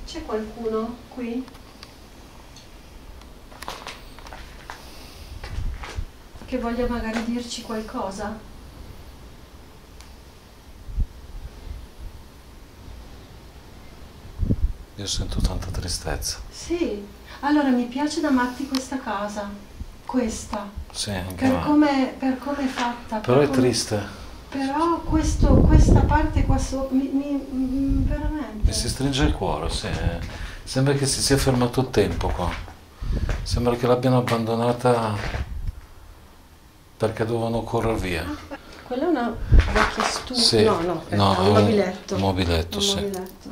C'è qualcuno qui? Che voglia magari dirci qualcosa? Io sento tanta tristezza. Sì, allora mi piace da matti questa casa, questa, Sì, anche a me. per come è fatta. Però per è come- triste. Però questa parte qua sopra, veramente. Mi si stringe il cuore, sì. Sembra che si sia fermato il tempo qua. Sembra che l'abbiano abbandonata perché dovevano correre via. Quella è una vecchia stufa, Sì. no, aspetta, No, un è mobiletto. un mobiletto, Un sì. mobiletto.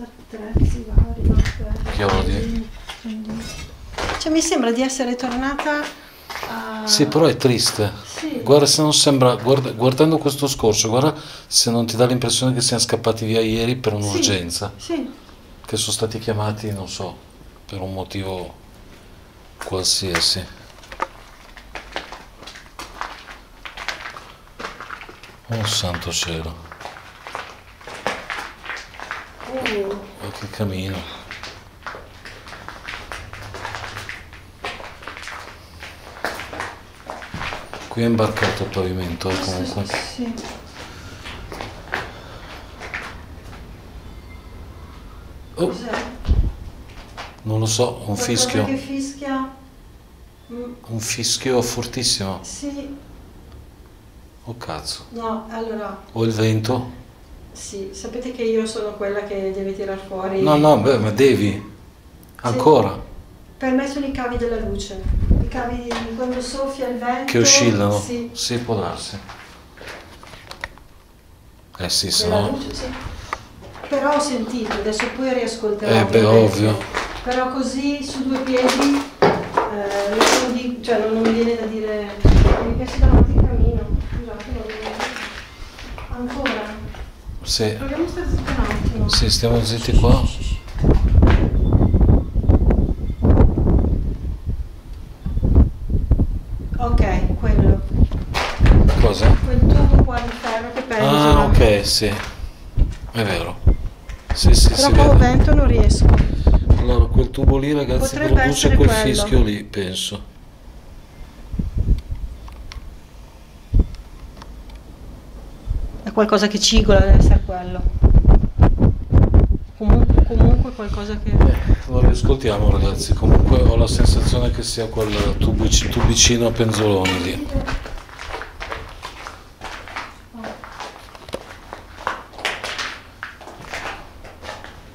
Attrezzi vari, no, aspetta. Chiodi. Cioè mi sembra di essere tornata a... Sì, però è triste. Sì. Guarda se non sembra, guardando questo scorcio, guarda se non ti dà l'impressione che siano scappati via ieri per un'urgenza, Sì, che sono stati chiamati, non so, per un motivo qualsiasi. Oh santo cielo, ma che cammino. Qui è imbarcato il pavimento, comunque. sì. Oh, Cos'è? non lo so, un Qualcosa fischio. che fischia? Un fischio fortissimo. Sì, Oh cazzo. no, allora, O il vento? sì, sapete che io sono quella che deve tirar fuori. No, no, beh, ma devi. Ancora. Per me sono i cavi della luce, i cavi quando soffia il vento. Che oscillano. Sì, Sì, può darsi. Sì, se della no. luce, sì. Però ho sentito, adesso poi riascolterò. Beh, ovviamente. ovvio. Però così su due piedi cioè non mi viene da dire. Mi piace davanti il cammino. Scusate, non mi viene. Ancora. Sì. Proviamo a stare zitti un attimo. Sì, stiamo zitti qua. Ok, quello. Cosa? Quel tubo qua di ferro che pensa. Ah, ok, sì. È vero. Sì, sì, Però si con il vede. vento non riesco. Allora, quel tubo lì, ragazzi, Potrebbe produce essere quel quello. fischio lì, penso. È qualcosa che cigola, deve essere quello. Comunque qualcosa che... Allora, ascoltiamo, ragazzi. Comunque ho la sensazione che sia quel tubicino a penzoloni lì.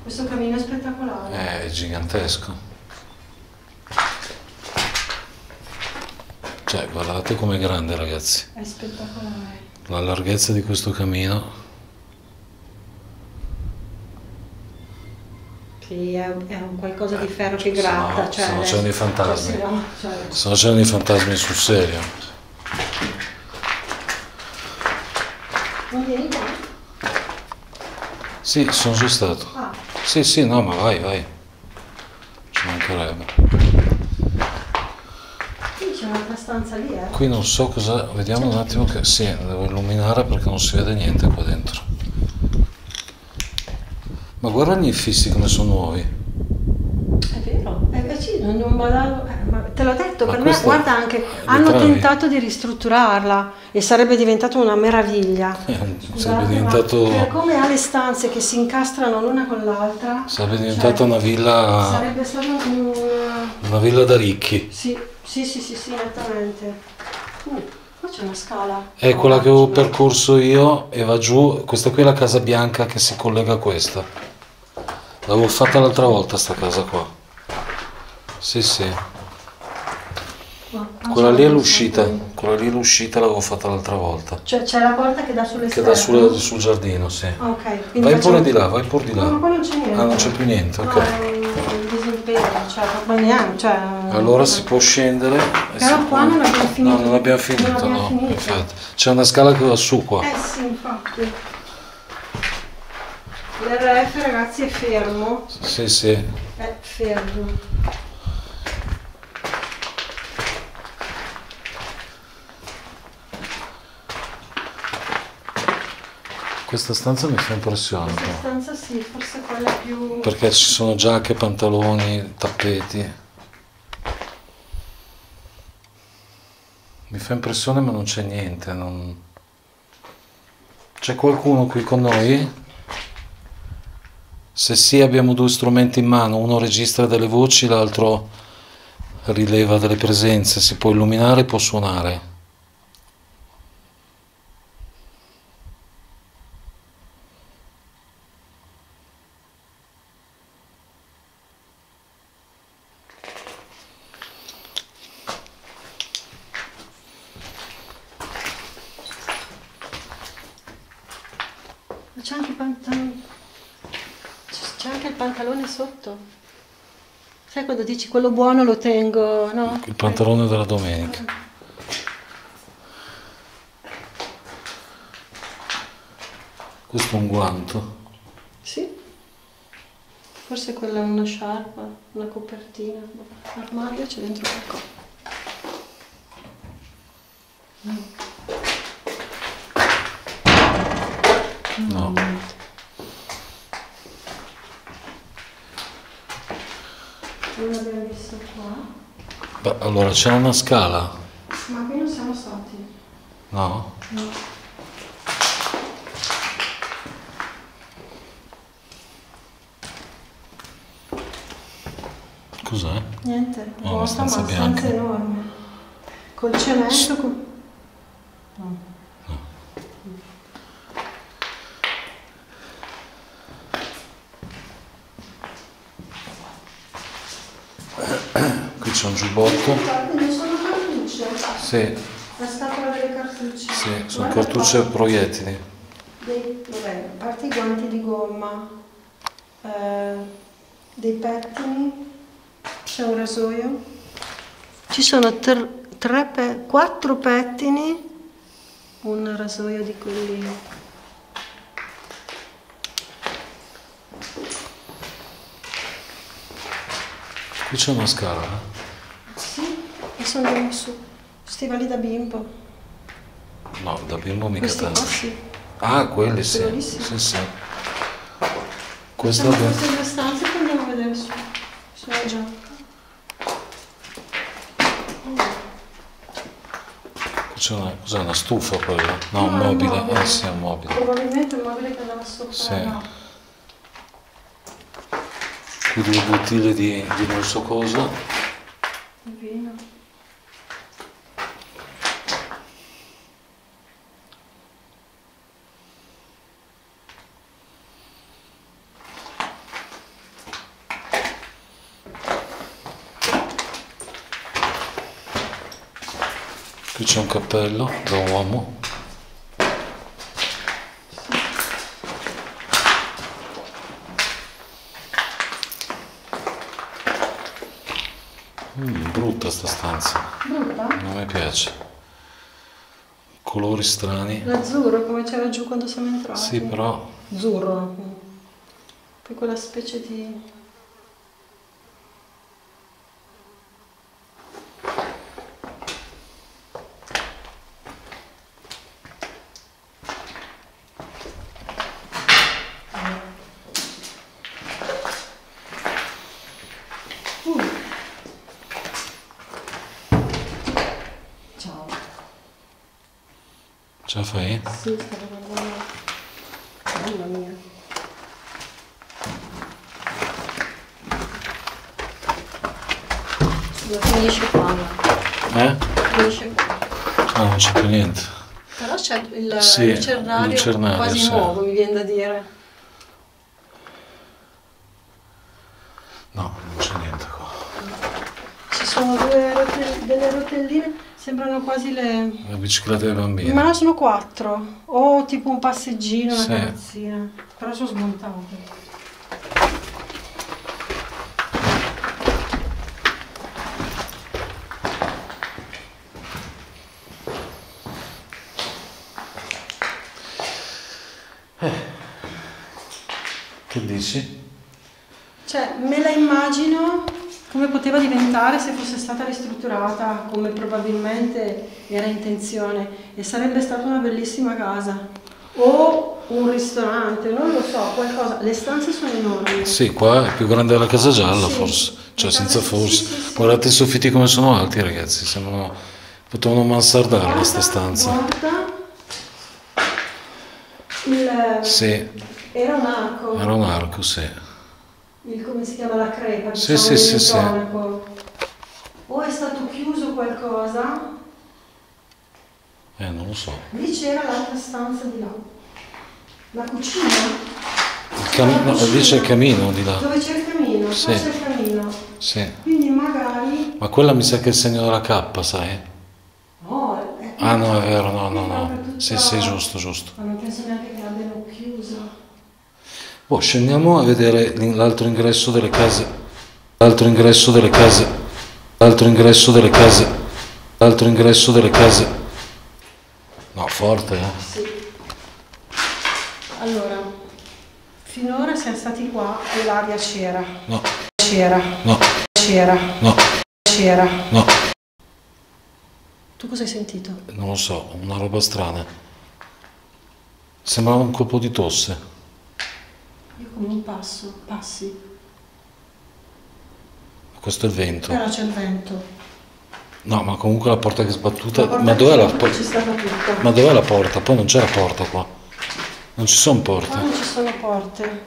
Questo cammino è spettacolare. È gigantesco. Cioè, guardate com'è grande, ragazzi. È spettacolare. La larghezza di questo cammino. Sì, è un qualcosa di ferro che gratta. Se no c'erano i fantasmi. Se no, cioè, Se no c'erano i fantasmi sul serio. non vieni qua? Sì, sono già stato. Ah, Sì, no, ma vai. Ci mancherebbe. qui c'è un'altra stanza lì, eh. Qui non so cosa... Vediamo un attimo che... Sì, devo illuminare perché non si vede niente qua dentro. Ma guarda gli infissi come sono nuovi. È vero, sì, non badavo, ma te l'ho detto, Ma per me, questo- guarda anche, le hanno travi? tentato di ristrutturarla e sarebbe diventata una meraviglia. Sarebbe Scusate, ma diventato... per come ha le stanze che si incastrano l'una con l'altra, Sarebbe diventata cioè, una villa... sarebbe stato un... Una villa da ricchi. Sì, nettamente. Qua c'è una scala. È quella che avevo percorso io e va giù. Questa qui è la casa bianca che si collega a questa. L'avevo fatta l'altra volta sta casa qua. Sì. Quella lì è l'uscita. Quella lì è l'uscita, l'avevo fatta l'altra volta. Cioè c'è la porta che dà Che sull'esterno? dà sul giardino, sì. Ah, ok. Quindi Vai facciamo- pure di là, vai pure di No, ma là. qua non c'è niente. Ah, non c'è più niente, No, ok. è un disimpegno, cioè proprio neanche, cioè... Allora si può scendere. Però qua non abbiamo finito. No, non abbiamo finito, Non abbiamo no. finito. Infatti. C'è una scala che va su qua. Sì, infatti. L'RF, ragazzi, è fermo. Sì. È fermo. Questa stanza mi fa impressione Questa però. stanza sì, forse quella più... Perché ci sono giacche, pantaloni, tappeti. Mi fa impressione ma non c'è niente. C'è qualcuno qui con noi? Se sì, abbiamo due strumenti in mano, uno registra delle voci, l'altro rileva delle presenze, si può illuminare e può suonare. C'è anche il pantalone. C'è anche il pantalone sotto. Sai quando dici quello buono lo tengo, no? Il pantalone della domenica. Questo è un guanto. Sì. Forse quella è una sciarpa, una copertina. L'armadio c'è dentro qualcosa. No. Non l'abbiamo visto qua. Beh, allora c'è una scala? Ma qui non siamo stati. No? No. Cos'è? Niente, Oh, una vuota, stanza ma bianca. stanza enorme. Col cemento. No. Qui c'è un giubbotto. Ne sono cartucce. Sì, La scatola delle cartucce. sì, sono Guarda cartucce qua. proiettili. Vabbè, a parte i guanti di gomma, dei pettini, c'è un rasoio. Ci sono quattro pettini, un rasoio di quelli. Qui c'è una scala. Sì, e sono su stivali da bimbo. No, da bimbo mica Questi qua tanto. sì. Ah, quelli sì. Quelli sì. Sì. Questa Facciamo abbiamo... queste due stanze che andiamo a vedere su. già. Cos'è una stufa quella? No, un mobile. Ah sì, è un mobile. Probabilmente un mobile che andava sopra. Sì. No. Qui 2 bottiglie di non so cosa. Il vino. Qui c'è un cappello da uomo. Brutta sta stanza, Brutta? non mi piace. Colori strani. L'azzurro come c'era giù quando siamo entrati. Sì, però Azzurro. Poi quella specie di... Ciao. ce la fai? Sì, stavo guardando. Mamma mia. Scusa, finisce qua. Finisce qua. Ah, non c'è più niente. Però c'è il Sì, lucernario lucernario, quasi sì. nuovo, mi viene da dire. No, non c'è niente qua. Ci sono delle rotelline, sembrano quasi le... La bicicletta dei bambini. Ma no, sono 4. O tipo un passeggino, una Sì. carrozzina. Però sono smontate. Che dici? Cioè, me la immagino come poteva diventare se fosse stata ristrutturata, come probabilmente era intenzione, e sarebbe stata una bellissima casa. O un ristorante, non lo so, qualcosa. Le stanze sono enormi. Sì, qua è più grande della Casa Gialla, Sì. forse. Cioè, La senza casa- forse. sì, sì, sì. Guardate i soffitti come sono alti, ragazzi. Sembrano... Potevano mansardarla, sta stanza. Guarda, Sì, era un arco. era un arco, sì. Come si chiama, la crepa, Sì, diciamo, sì, nel sì, sì. intonaco. O è stato chiuso qualcosa, Non lo so. lì c'era l'altra stanza di là. La cucina? No, lì c'è il camino di là. Dove c'è il camino? Sì. Qua c'è il camino. Sì. Quindi magari... Ma quella mi sa che è il segno della K, sai? No, è Ah no, è vero, no, no, qui no. proprio tutta- Sì, sì, giusto, giusto. Ma non penso neanche che l'abbiano chiusa. Boh, scendiamo a vedere l'altro ingresso delle case. L'altro ingresso delle case. L'altro ingresso delle case. L'altro ingresso delle case. No, forte, eh? Sì. Allora, finora siamo stati qua e l'aria c'era. No, C'era. no, C'era. no, C'era. no. Tu cosa hai sentito? Non lo so, una roba strana. Sembrava un colpo di tosse. Io come un passi. Questo è il vento. Però c'è il vento. No, ma comunque la porta che è sbattuta. La porta Ma che dov'è la c'è porta? stata tutta. Ma dov'è la porta? Poi non c'è la porta qua. Non ci sono Qua porte. non ci sono porte.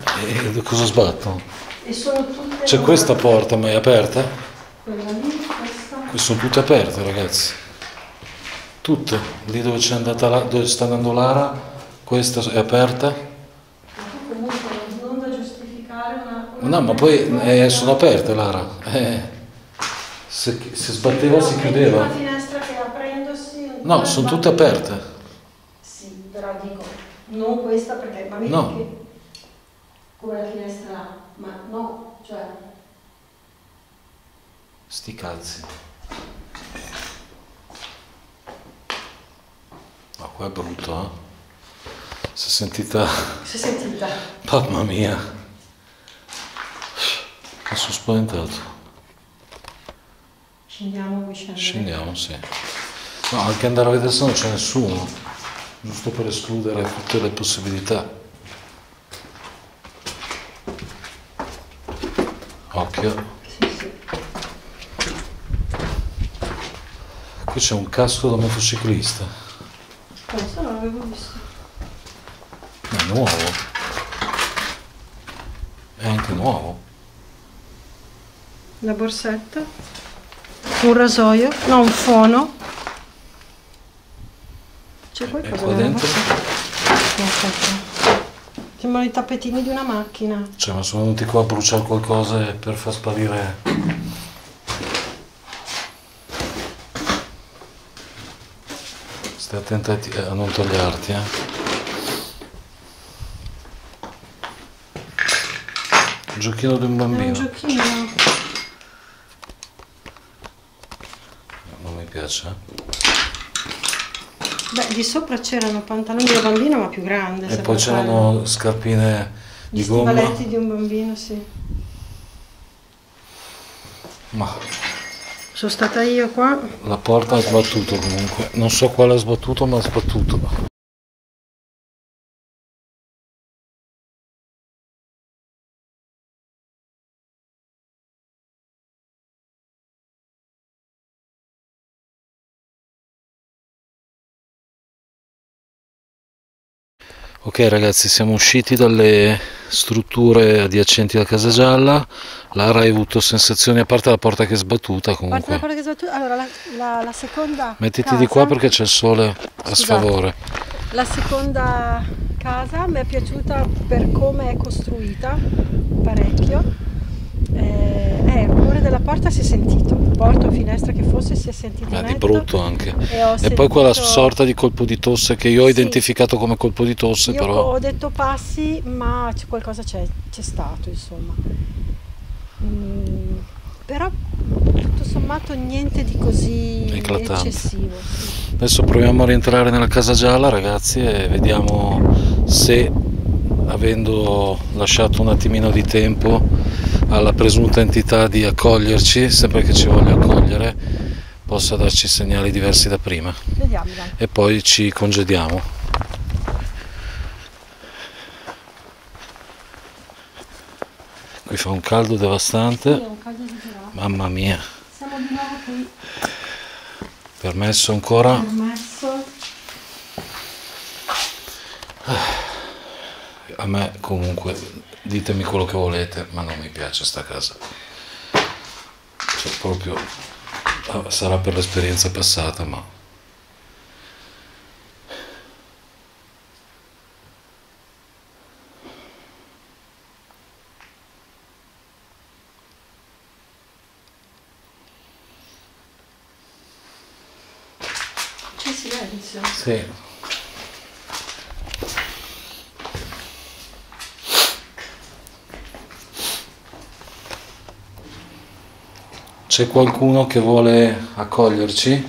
E cosa sbattono? E sono tutte... C'è questa porta, ma è aperta? Quella lì, questa... Sono tutte aperte, ragazzi. Tutte. Lì dove c'è andata dove sta andando Lara, questa è aperta. Ma tu comunque non da giustificare una... No, ma poi sono aperte, Lara. Se sbatteva si chiudeva. Una finestra che aprendosi... No, sono tutte aperte. Sì, però dico, non questa perché... Ma vedi No. che... Come la finestra là. Ma no, cioè... Sti cazzi. Ma qua è brutto, eh? Si è sentita... Si è sentita? Mamma mia. Mi sono spaventato. Scendiamo, vuoi scendere? Scendiamo, sì. No, anche andare a vedere se non c'è nessuno. Giusto per escludere tutte le possibilità. Occhio. Sì, sì. Qui c'è un casco da motociclista. Questo non l'avevo visto. Ma è nuovo. È anche nuovo. La borsetta. Un rasoio. No, un fono. C'è qualcosa qua nella dentro? borsetta? Aspetta. Sembrano i tappetini di una macchina. Cioè, ma sono venuti qua a bruciare qualcosa per far sparire. Stai attento a non toglierti, Un giochino di un È un bambino. giochino. Non mi piace. Beh, di sopra c'erano pantaloni da bambino, ma più grande. E poi c'erano scarpine gli di gomma. stivaletti di un bambino, sì. Ma Sono stata io qua. la porta ha sbattuto comunque. Non so quale ha sbattuto, ma ha sbattuto. Ok ragazzi, siamo usciti dalle strutture adiacenti alla Casa Gialla. Lara, hai avuto sensazioni, a parte la porta che è sbattuta comunque. Allora, la seconda Mettiti casa, di qua perché c'è il sole a sfavore. La seconda casa mi è piaciuta per come è costruita, parecchio. Il rumore della porta si è sentito, porta o finestra che fosse si è sentito Ma di netto. brutto anche. E E poi quella sorta di colpo di tosse che io ho Sì. identificato come colpo di tosse, Io però ho detto passi, ma qualcosa c'è stato, insomma. Però tutto sommato niente di così Eclatante. eccessivo. Sì. adesso proviamo a rientrare nella Casa Gialla ragazzi e vediamo se, avendo lasciato un attimino di tempo alla presunta entità di accoglierci, sempre che ci voglia accogliere, possa darci segnali diversi da prima. Vediamo, dai. E poi ci congediamo. Qui fa un caldo devastante. Sì, è un caldo esagerato. Mamma mia. Siamo di nuovo qui. Permesso ancora? Permesso. A me comunque ditemi quello che volete, ma non mi piace sta casa. Cioè proprio sarà per l'esperienza passata, ma C'è silenzio. sì. C'è qualcuno che vuole accoglierci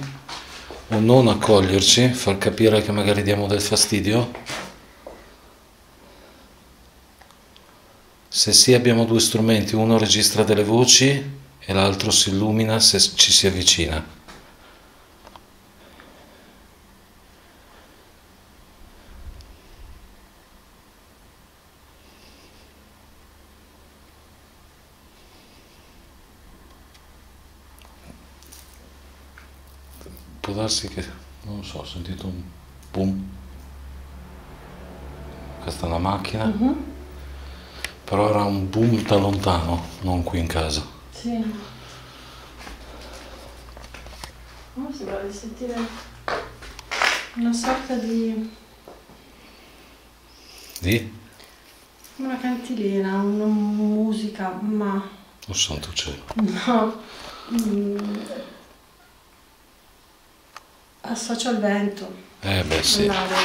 o non accoglierci, far capire che magari diamo del fastidio? Se sì, abbiamo due strumenti, uno registra delle voci e l'altro si illumina se ci si avvicina. Può darsi che, non lo so, ho sentito un boom. Questa è una macchina, però era un boom da lontano, non qui in casa. Sì. Oh, sembra di sentire una sorta di Di? una cantilena, una musica, ma Oh santo cielo. no. Associo al vento. Beh sì. all'aria.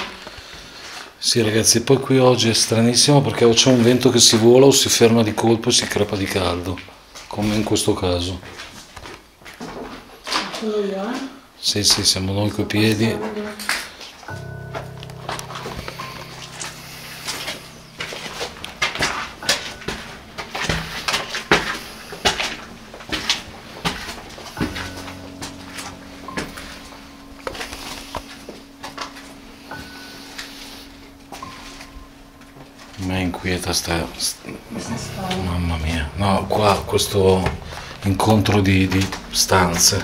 Sì ragazzi, poi qui oggi è stranissimo perché o c'è un vento che si vola o si ferma di colpo e si crepa di caldo, come in questo caso. Sono io, Sì, siamo noi coi piedi. Mi inquieta mamma mia. No, qua questo incontro di stanze.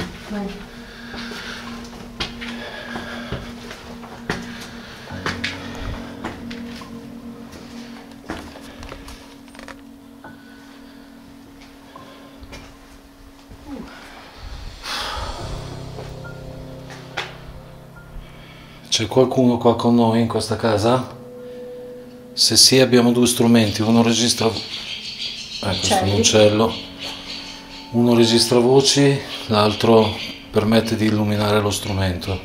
C'è qualcuno qua con noi in questa casa? Se sì, abbiamo due strumenti, uno registra... questo è un uccello. Uno registra voci, l'altro permette di illuminare lo strumento.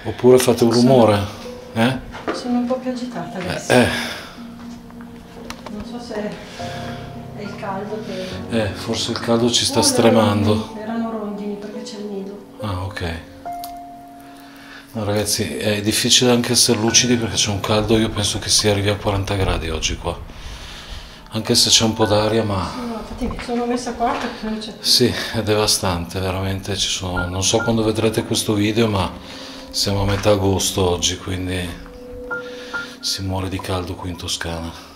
Oppure fate un rumore. Sono un po' più agitata adesso. Non so se è il caldo che... forse il caldo ci sta stremando. Erano rondini perché c'è il nido. Ah, ok. No, ragazzi, è difficile anche essere lucidi perché c'è un caldo, io penso che si arrivi a 40 gradi oggi qua. Anche se c'è un po' d'aria, ma... No, infatti mi sono messa qua perché c'è... Sì, è devastante, veramente ci sono... Non so quando vedrete questo video, ma siamo a metà agosto oggi, quindi si muore di caldo qui in Toscana.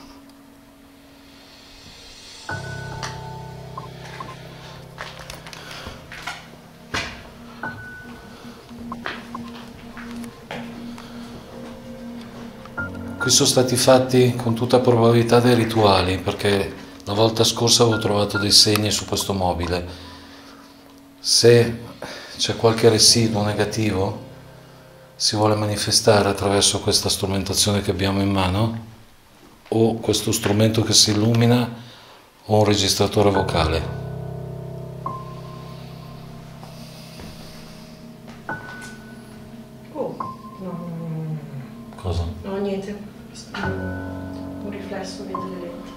Qui sono stati fatti con tutta probabilità dei rituali, perché la volta scorsa avevo trovato dei segni su questo mobile. Se c'è qualche residuo negativo, si vuole manifestare attraverso questa strumentazione che abbiamo in mano, o questo strumento che si illumina, o un registratore vocale. Oh, no. Cosa? No, niente. Un riflesso vedo le lenti.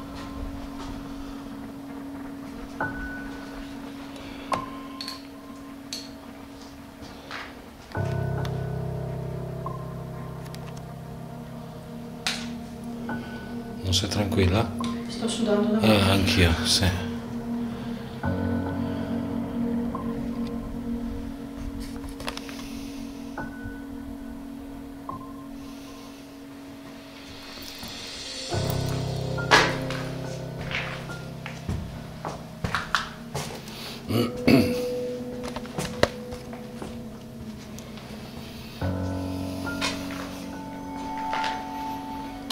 Non sei tranquilla? Sto sudando da Anch'io, sì.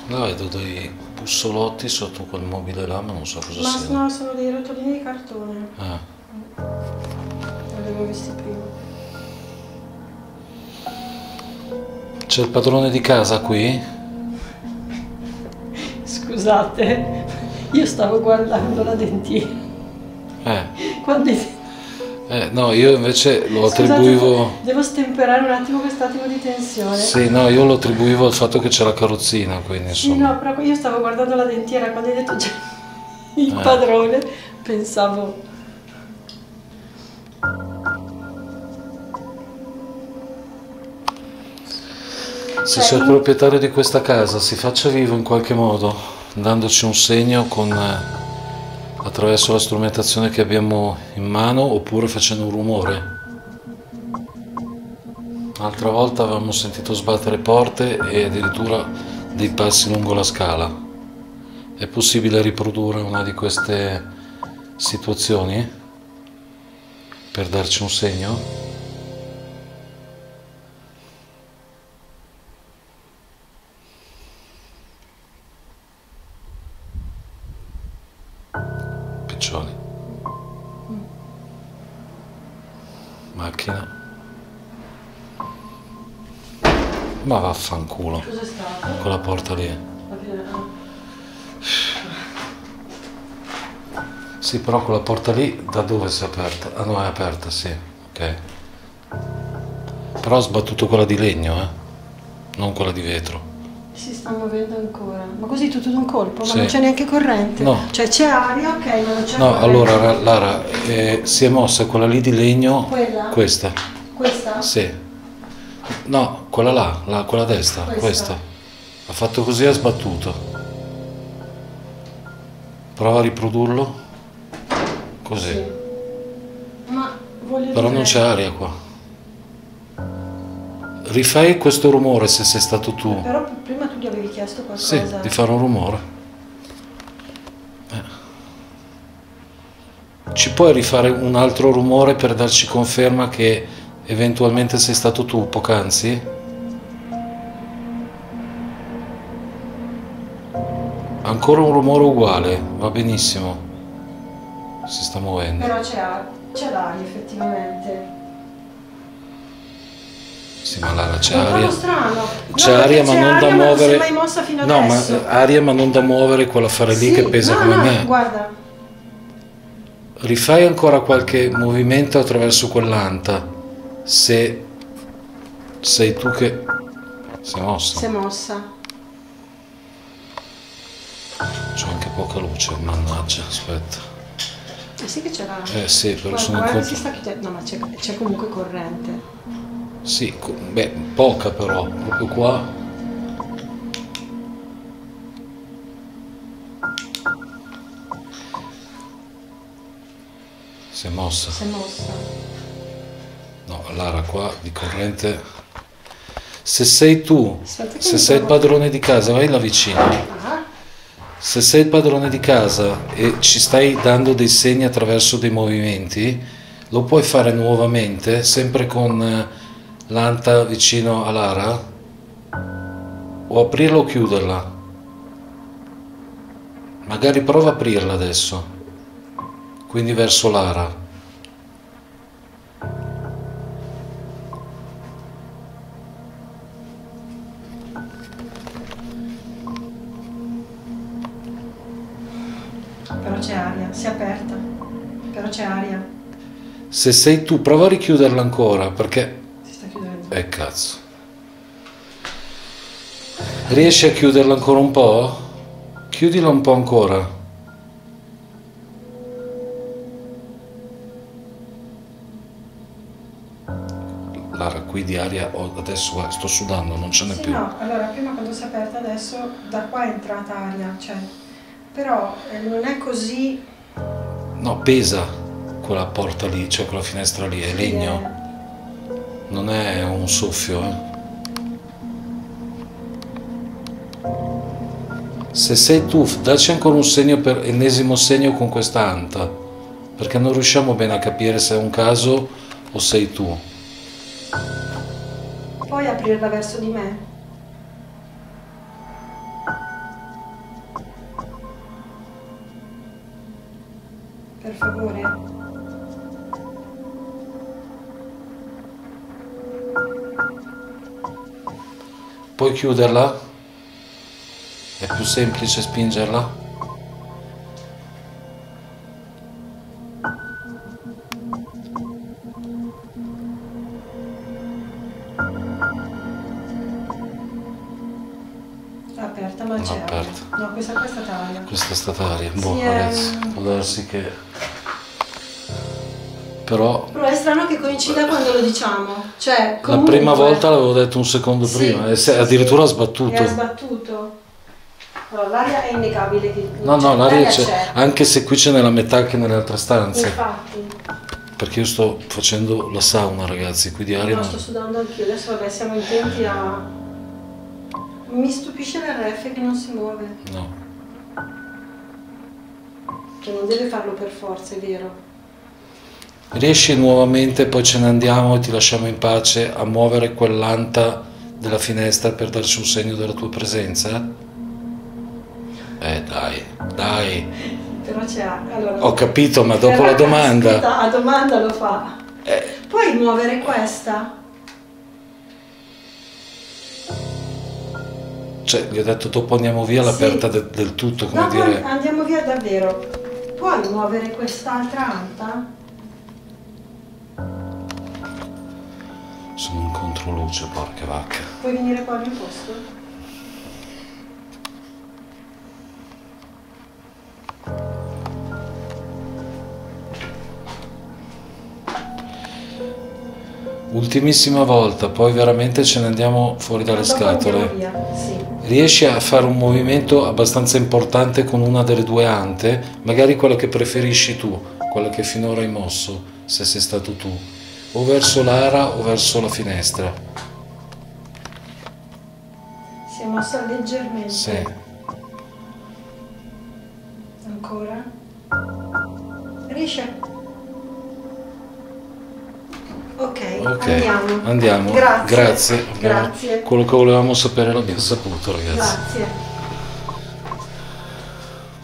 Là vedo dei bussolotti sotto quel mobile là, ma non so cosa Ma siano. no, sono dei rotolini di cartone. Ah. Li avevo visti prima. C'è il padrone di casa qui? Scusate, io stavo guardando la dentiera. Quando... No, io invece lo Scusate, attribuivo... devo stemperare un attimo quest'attimo di tensione. Sì, no, io lo attribuivo al fatto che c'è la carrozzina, quindi Sì, insomma... no, però io stavo guardando la dentiera quando hai detto il padrone, pensavo... Se c'è il proprietario di questa casa si faccia vivo in qualche modo, dandoci un segno attraverso la strumentazione che abbiamo in mano, oppure facendo un rumore. L'altra volta avevamo sentito sbattere porte e addirittura dei passi lungo la scala. È possibile riprodurre una di queste situazioni per darci un segno? Piccioni. Macchina. Ma vaffanculo. Cos'è stato? Quella porta lì. Sì, però quella porta lì da dove si è aperta? Ah no, è aperta, sì. Ok. Però ho sbattuto quella di legno, non quella di vetro. Si sta muovendo ancora. Ma così tutto d'un colpo? Sì. Ma non c'è neanche corrente? No. Cioè c'è aria, ok, ma non c'è No, corrente. allora, Lara, si è mossa quella lì di legno. Quella? Questa. Questa? Sì. No, quella là, quella a destra, questa. Ha fatto così e ha sbattuto. Prova a riprodurlo. Così. Sì. Ma voglio Però dire... non c'è aria qua. Rifai questo rumore se sei stato tu. Però prima tu gli avevi chiesto qualcosa. Sì, di fare un rumore. Ci puoi rifare un altro rumore per darci conferma che eventualmente sei stato tu poc'anzi? Ancora un rumore uguale, va benissimo. Si sta muovendo. Però c'è l'aria effettivamente. Sì, ma Lara, c'è È un po' aria. strano. C'è No, aria, perché ma c'è non da aria, ma non si è muovere. mai mossa fino No, ma adesso. aria, ma non da muovere quell'affare lì Sì, che pesa no, come no, me. guarda. Rifai ancora qualche movimento attraverso quell'anta. Se sei tu che sei mossa. Si è mossa. C'ho anche poca luce, mannaggia, aspetta. Sì che c'è l'aria. Sì, però sono Guarda, in si sta chiudendo. No, ma c'è comunque corrente. Sì, beh, poca però, proprio qua. Si è mossa. Si è mossa. No, Lara, qua di corrente. Se sei tu, Aspetta che se mi sei il trovo. padrone di casa, vai là vicino. Ah, Se sei il padrone di casa e ci stai dando dei segni attraverso dei movimenti, lo puoi fare nuovamente, sempre con l'anta vicino a Lara, o aprirla o chiuderla. Magari prova a aprirla adesso, quindi verso Lara. però c'è aria. Si è aperta. Però c'è aria. Se sei tu, prova a richiuderla ancora, perché... Si sta chiudendo. cazzo. Riesci a chiuderla ancora un po'? Chiudila un po' ancora. Lara, qui di aria adesso guarda, sto sudando, non ce n'è Sì, più. no, allora prima quando si è aperta adesso da qua è entrata aria, cioè, però non è così. No, pesa quella porta lì, cioè quella finestra lì, è legno, non è un soffio, eh. Se sei tu, dacci ancora un segno, per ennesimo segno con questa anta, perché non riusciamo bene a capire se è un caso o sei tu. Puoi aprirla verso di me? Per favore. Puoi chiuderla? È più semplice spingerla? È aperta, ma Non è c'è aria. aperta. No, questa è stata aria. Questa è stata aria. Boh, Sì, ragazzi, può darsi che... Però Però è strano che coincida quando lo diciamo. Cioè, la comunque, prima volta l'avevo detto un secondo sì, prima, e sì, addirittura ha sì. sbattuto. E ha sbattuto. Allora, l'aria è innegabile che No, cioè, l'aria c'è, anche se qui c'è nella metà che nelle altre stanze. Infatti. Perché io sto facendo la sauna, ragazzi, qui di aria No, non... sto sudando anch'io. Adesso vabbè, siamo intenti a... Mi stupisce l'RF che non si muove. No. Che non deve farlo per forza, è vero. Riesci nuovamente, poi ce ne andiamo e ti lasciamo in pace, a muovere quell'anta della finestra per darci un segno della tua presenza? Dai. Però c'è... Allora, Ho capito, ma dopo la domanda... Aspetta, a domanda lo fa. Puoi muovere questa? Cioè, gli ho detto dopo andiamo via, l'aperta Sì. del tutto, come No, dire... andiamo via davvero. Puoi muovere quest'altra anta? Sono un controluce, porca vacca. Puoi venire qua al mio posto? Ultimissima volta, poi veramente ce ne andiamo fuori dalle Dopo andiamo scatole. via, sì. Riesci a fare un movimento abbastanza importante con una delle due ante, magari quella che preferisci tu, quella che finora hai mosso, se sei stato tu, o verso Lara o verso la finestra. Si è mossa leggermente. Sì. Ancora? Riesci a... Ok, Andiamo. Grazie. Grazie. Quello che volevamo sapere l'abbiamo saputo, ragazzi. Grazie.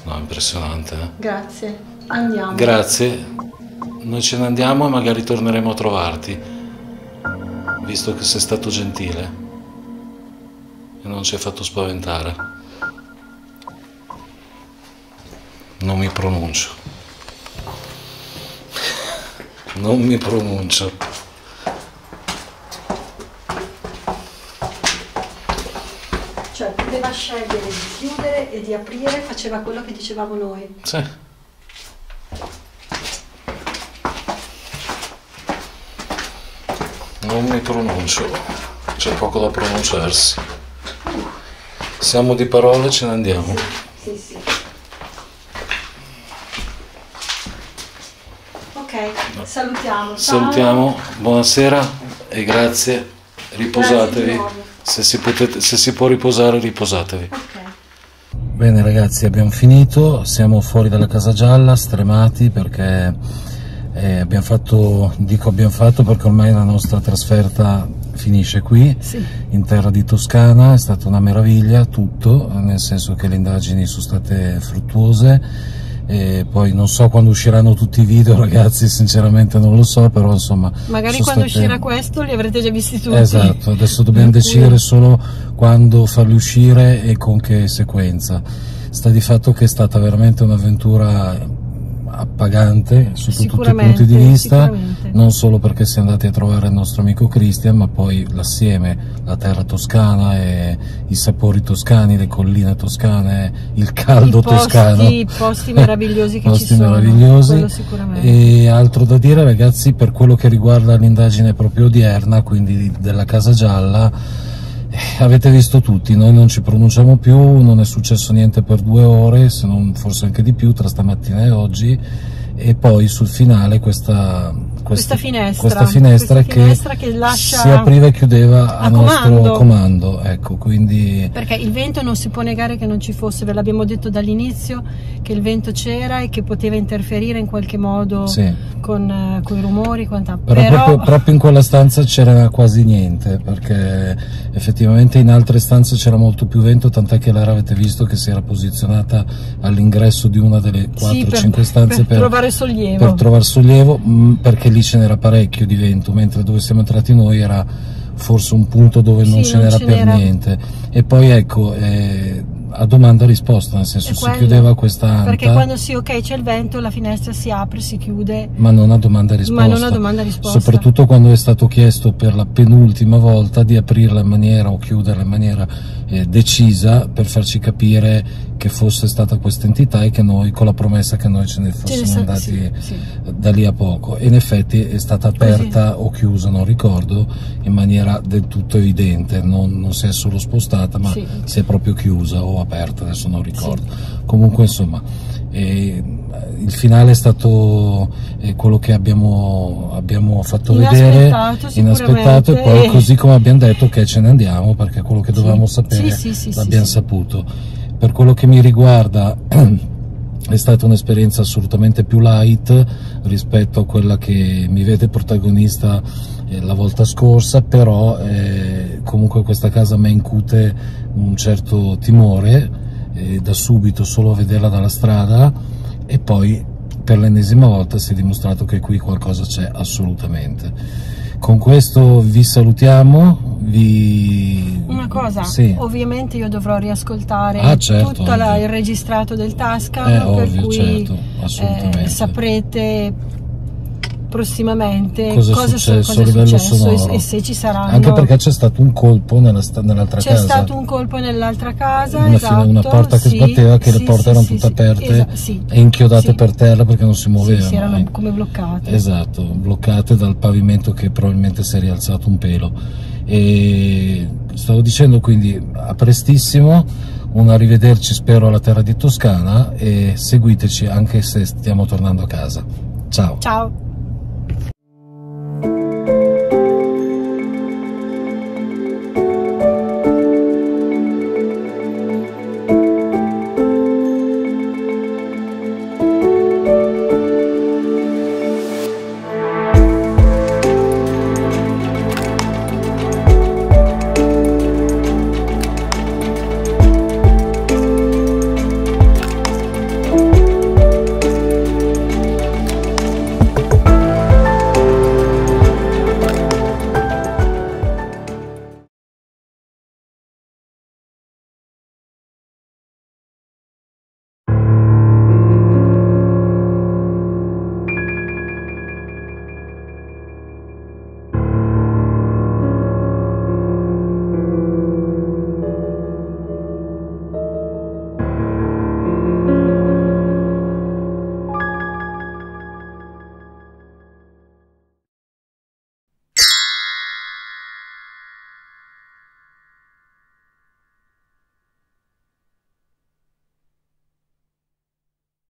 No, impressionante, eh? Grazie. Andiamo. Grazie, noi ce ne andiamo e magari torneremo a trovarti, visto che sei stato gentile e non ci hai fatto spaventare. Non mi pronuncio. Non mi pronuncio. Cioè, poteva scegliere di chiudere e di aprire, faceva quello che dicevamo noi. Sì. Non mi pronuncio, c'è poco da pronunciarsi. Siamo di parole, ce ne andiamo. Sì, sì. Ok, salutiamo. Ciao. Salutiamo, buonasera e grazie. Riposatevi. Grazie di nuovo. Se si può riposare, riposatevi. Ok. Bene ragazzi, abbiamo finito, siamo fuori dalla Casa Gialla, stremati perché abbiamo fatto perché ormai la nostra trasferta finisce qui, Sì. in terra di Toscana. È stata una meraviglia tutto, nel senso che le indagini sono state fruttuose. E poi non so quando usciranno tutti i video, ragazzi, sinceramente non lo so, però insomma Magari quando uscirà questo li avrete già visti tutti. Esatto, adesso dobbiamo decidere solo quando farli uscire e con che sequenza. Sta di fatto che è stata veramente un'avventura appagante sotto tutti i punti di vista, non solo perché siamo andati a trovare il nostro amico Christian, ma poi l'assieme, la terra toscana e i sapori toscani, le colline toscane, il caldo toscano, i posti meravigliosi che posti ci sono, meravigliosi. quello sicuramente. E altro da dire ragazzi, per quello che riguarda l'indagine proprio odierna, quindi della Casa Gialla, avete visto tutti, noi non ci pronunciamo più, non è successo niente per 2 ore, se non forse anche di più, tra stamattina e oggi, e poi sul finale questa finestra che lascia si apriva e chiudeva a nostro comando, ecco, quindi... Perché il vento non si può negare che non ci fosse, ve l'abbiamo detto dall'inizio, che il vento c'era e che poteva interferire in qualche modo con i rumori, però proprio in quella stanza c'era quasi niente, perché effettivamente in altre stanze c'era molto più vento, tant'è che l'era, avete visto che si era posizionata all'ingresso di una delle 4-5 stanze per trovare sollievo, perché lì ce n'era parecchio di vento, mentre dove siamo entrati noi era forse un punto dove non ce n'era per niente. E poi ecco, a domanda risposta, nel senso si chiudeva questa anta, perché quando c'è il vento la finestra si apre, si chiude, ma non a domanda risposta, soprattutto quando è stato chiesto per la penultima volta di aprirla in maniera o chiuderla in maniera decisa, per farci capire che fosse stata questa entità e che noi, con la promessa che noi ce ne fossimo andati da lì a poco, e in effetti è stata aperta o chiusa, non ricordo, in maniera del tutto evidente, non si è solo spostata, ma si è proprio chiusa o aperta, adesso non ricordo. Comunque insomma, il finale è stato quello che abbiamo fatto vedere, inaspettato, e poi così come abbiamo detto che ce ne andiamo, perché quello che dovevamo sapere l'abbiamo saputo. Per quello che mi riguarda è stata un'esperienza assolutamente più light rispetto a quella che mi vede protagonista la volta scorsa, però comunque questa casa mi incute un certo timore da subito, solo a vederla dalla strada, e poi per l'ennesima volta si è dimostrato che qui qualcosa c'è assolutamente. Con questo vi salutiamo. Una cosa, ovviamente io dovrò riascoltare tutto il registrato del Tascam, per cui saprete prossimamente cosa è successo e se ci saranno, anche perché c'è stato un colpo nell'altra casa, c'è stato un colpo nell'altra casa, una porta che sbatteva, che le porte erano tutte aperte e inchiodate per terra perché non si muovevano, erano come bloccate, bloccate dal pavimento che probabilmente si è rialzato un pelo. E stavo dicendo, quindi a prestissimo, un arrivederci spero alla terra di Toscana, e seguiteci anche se stiamo tornando a casa. Ciao.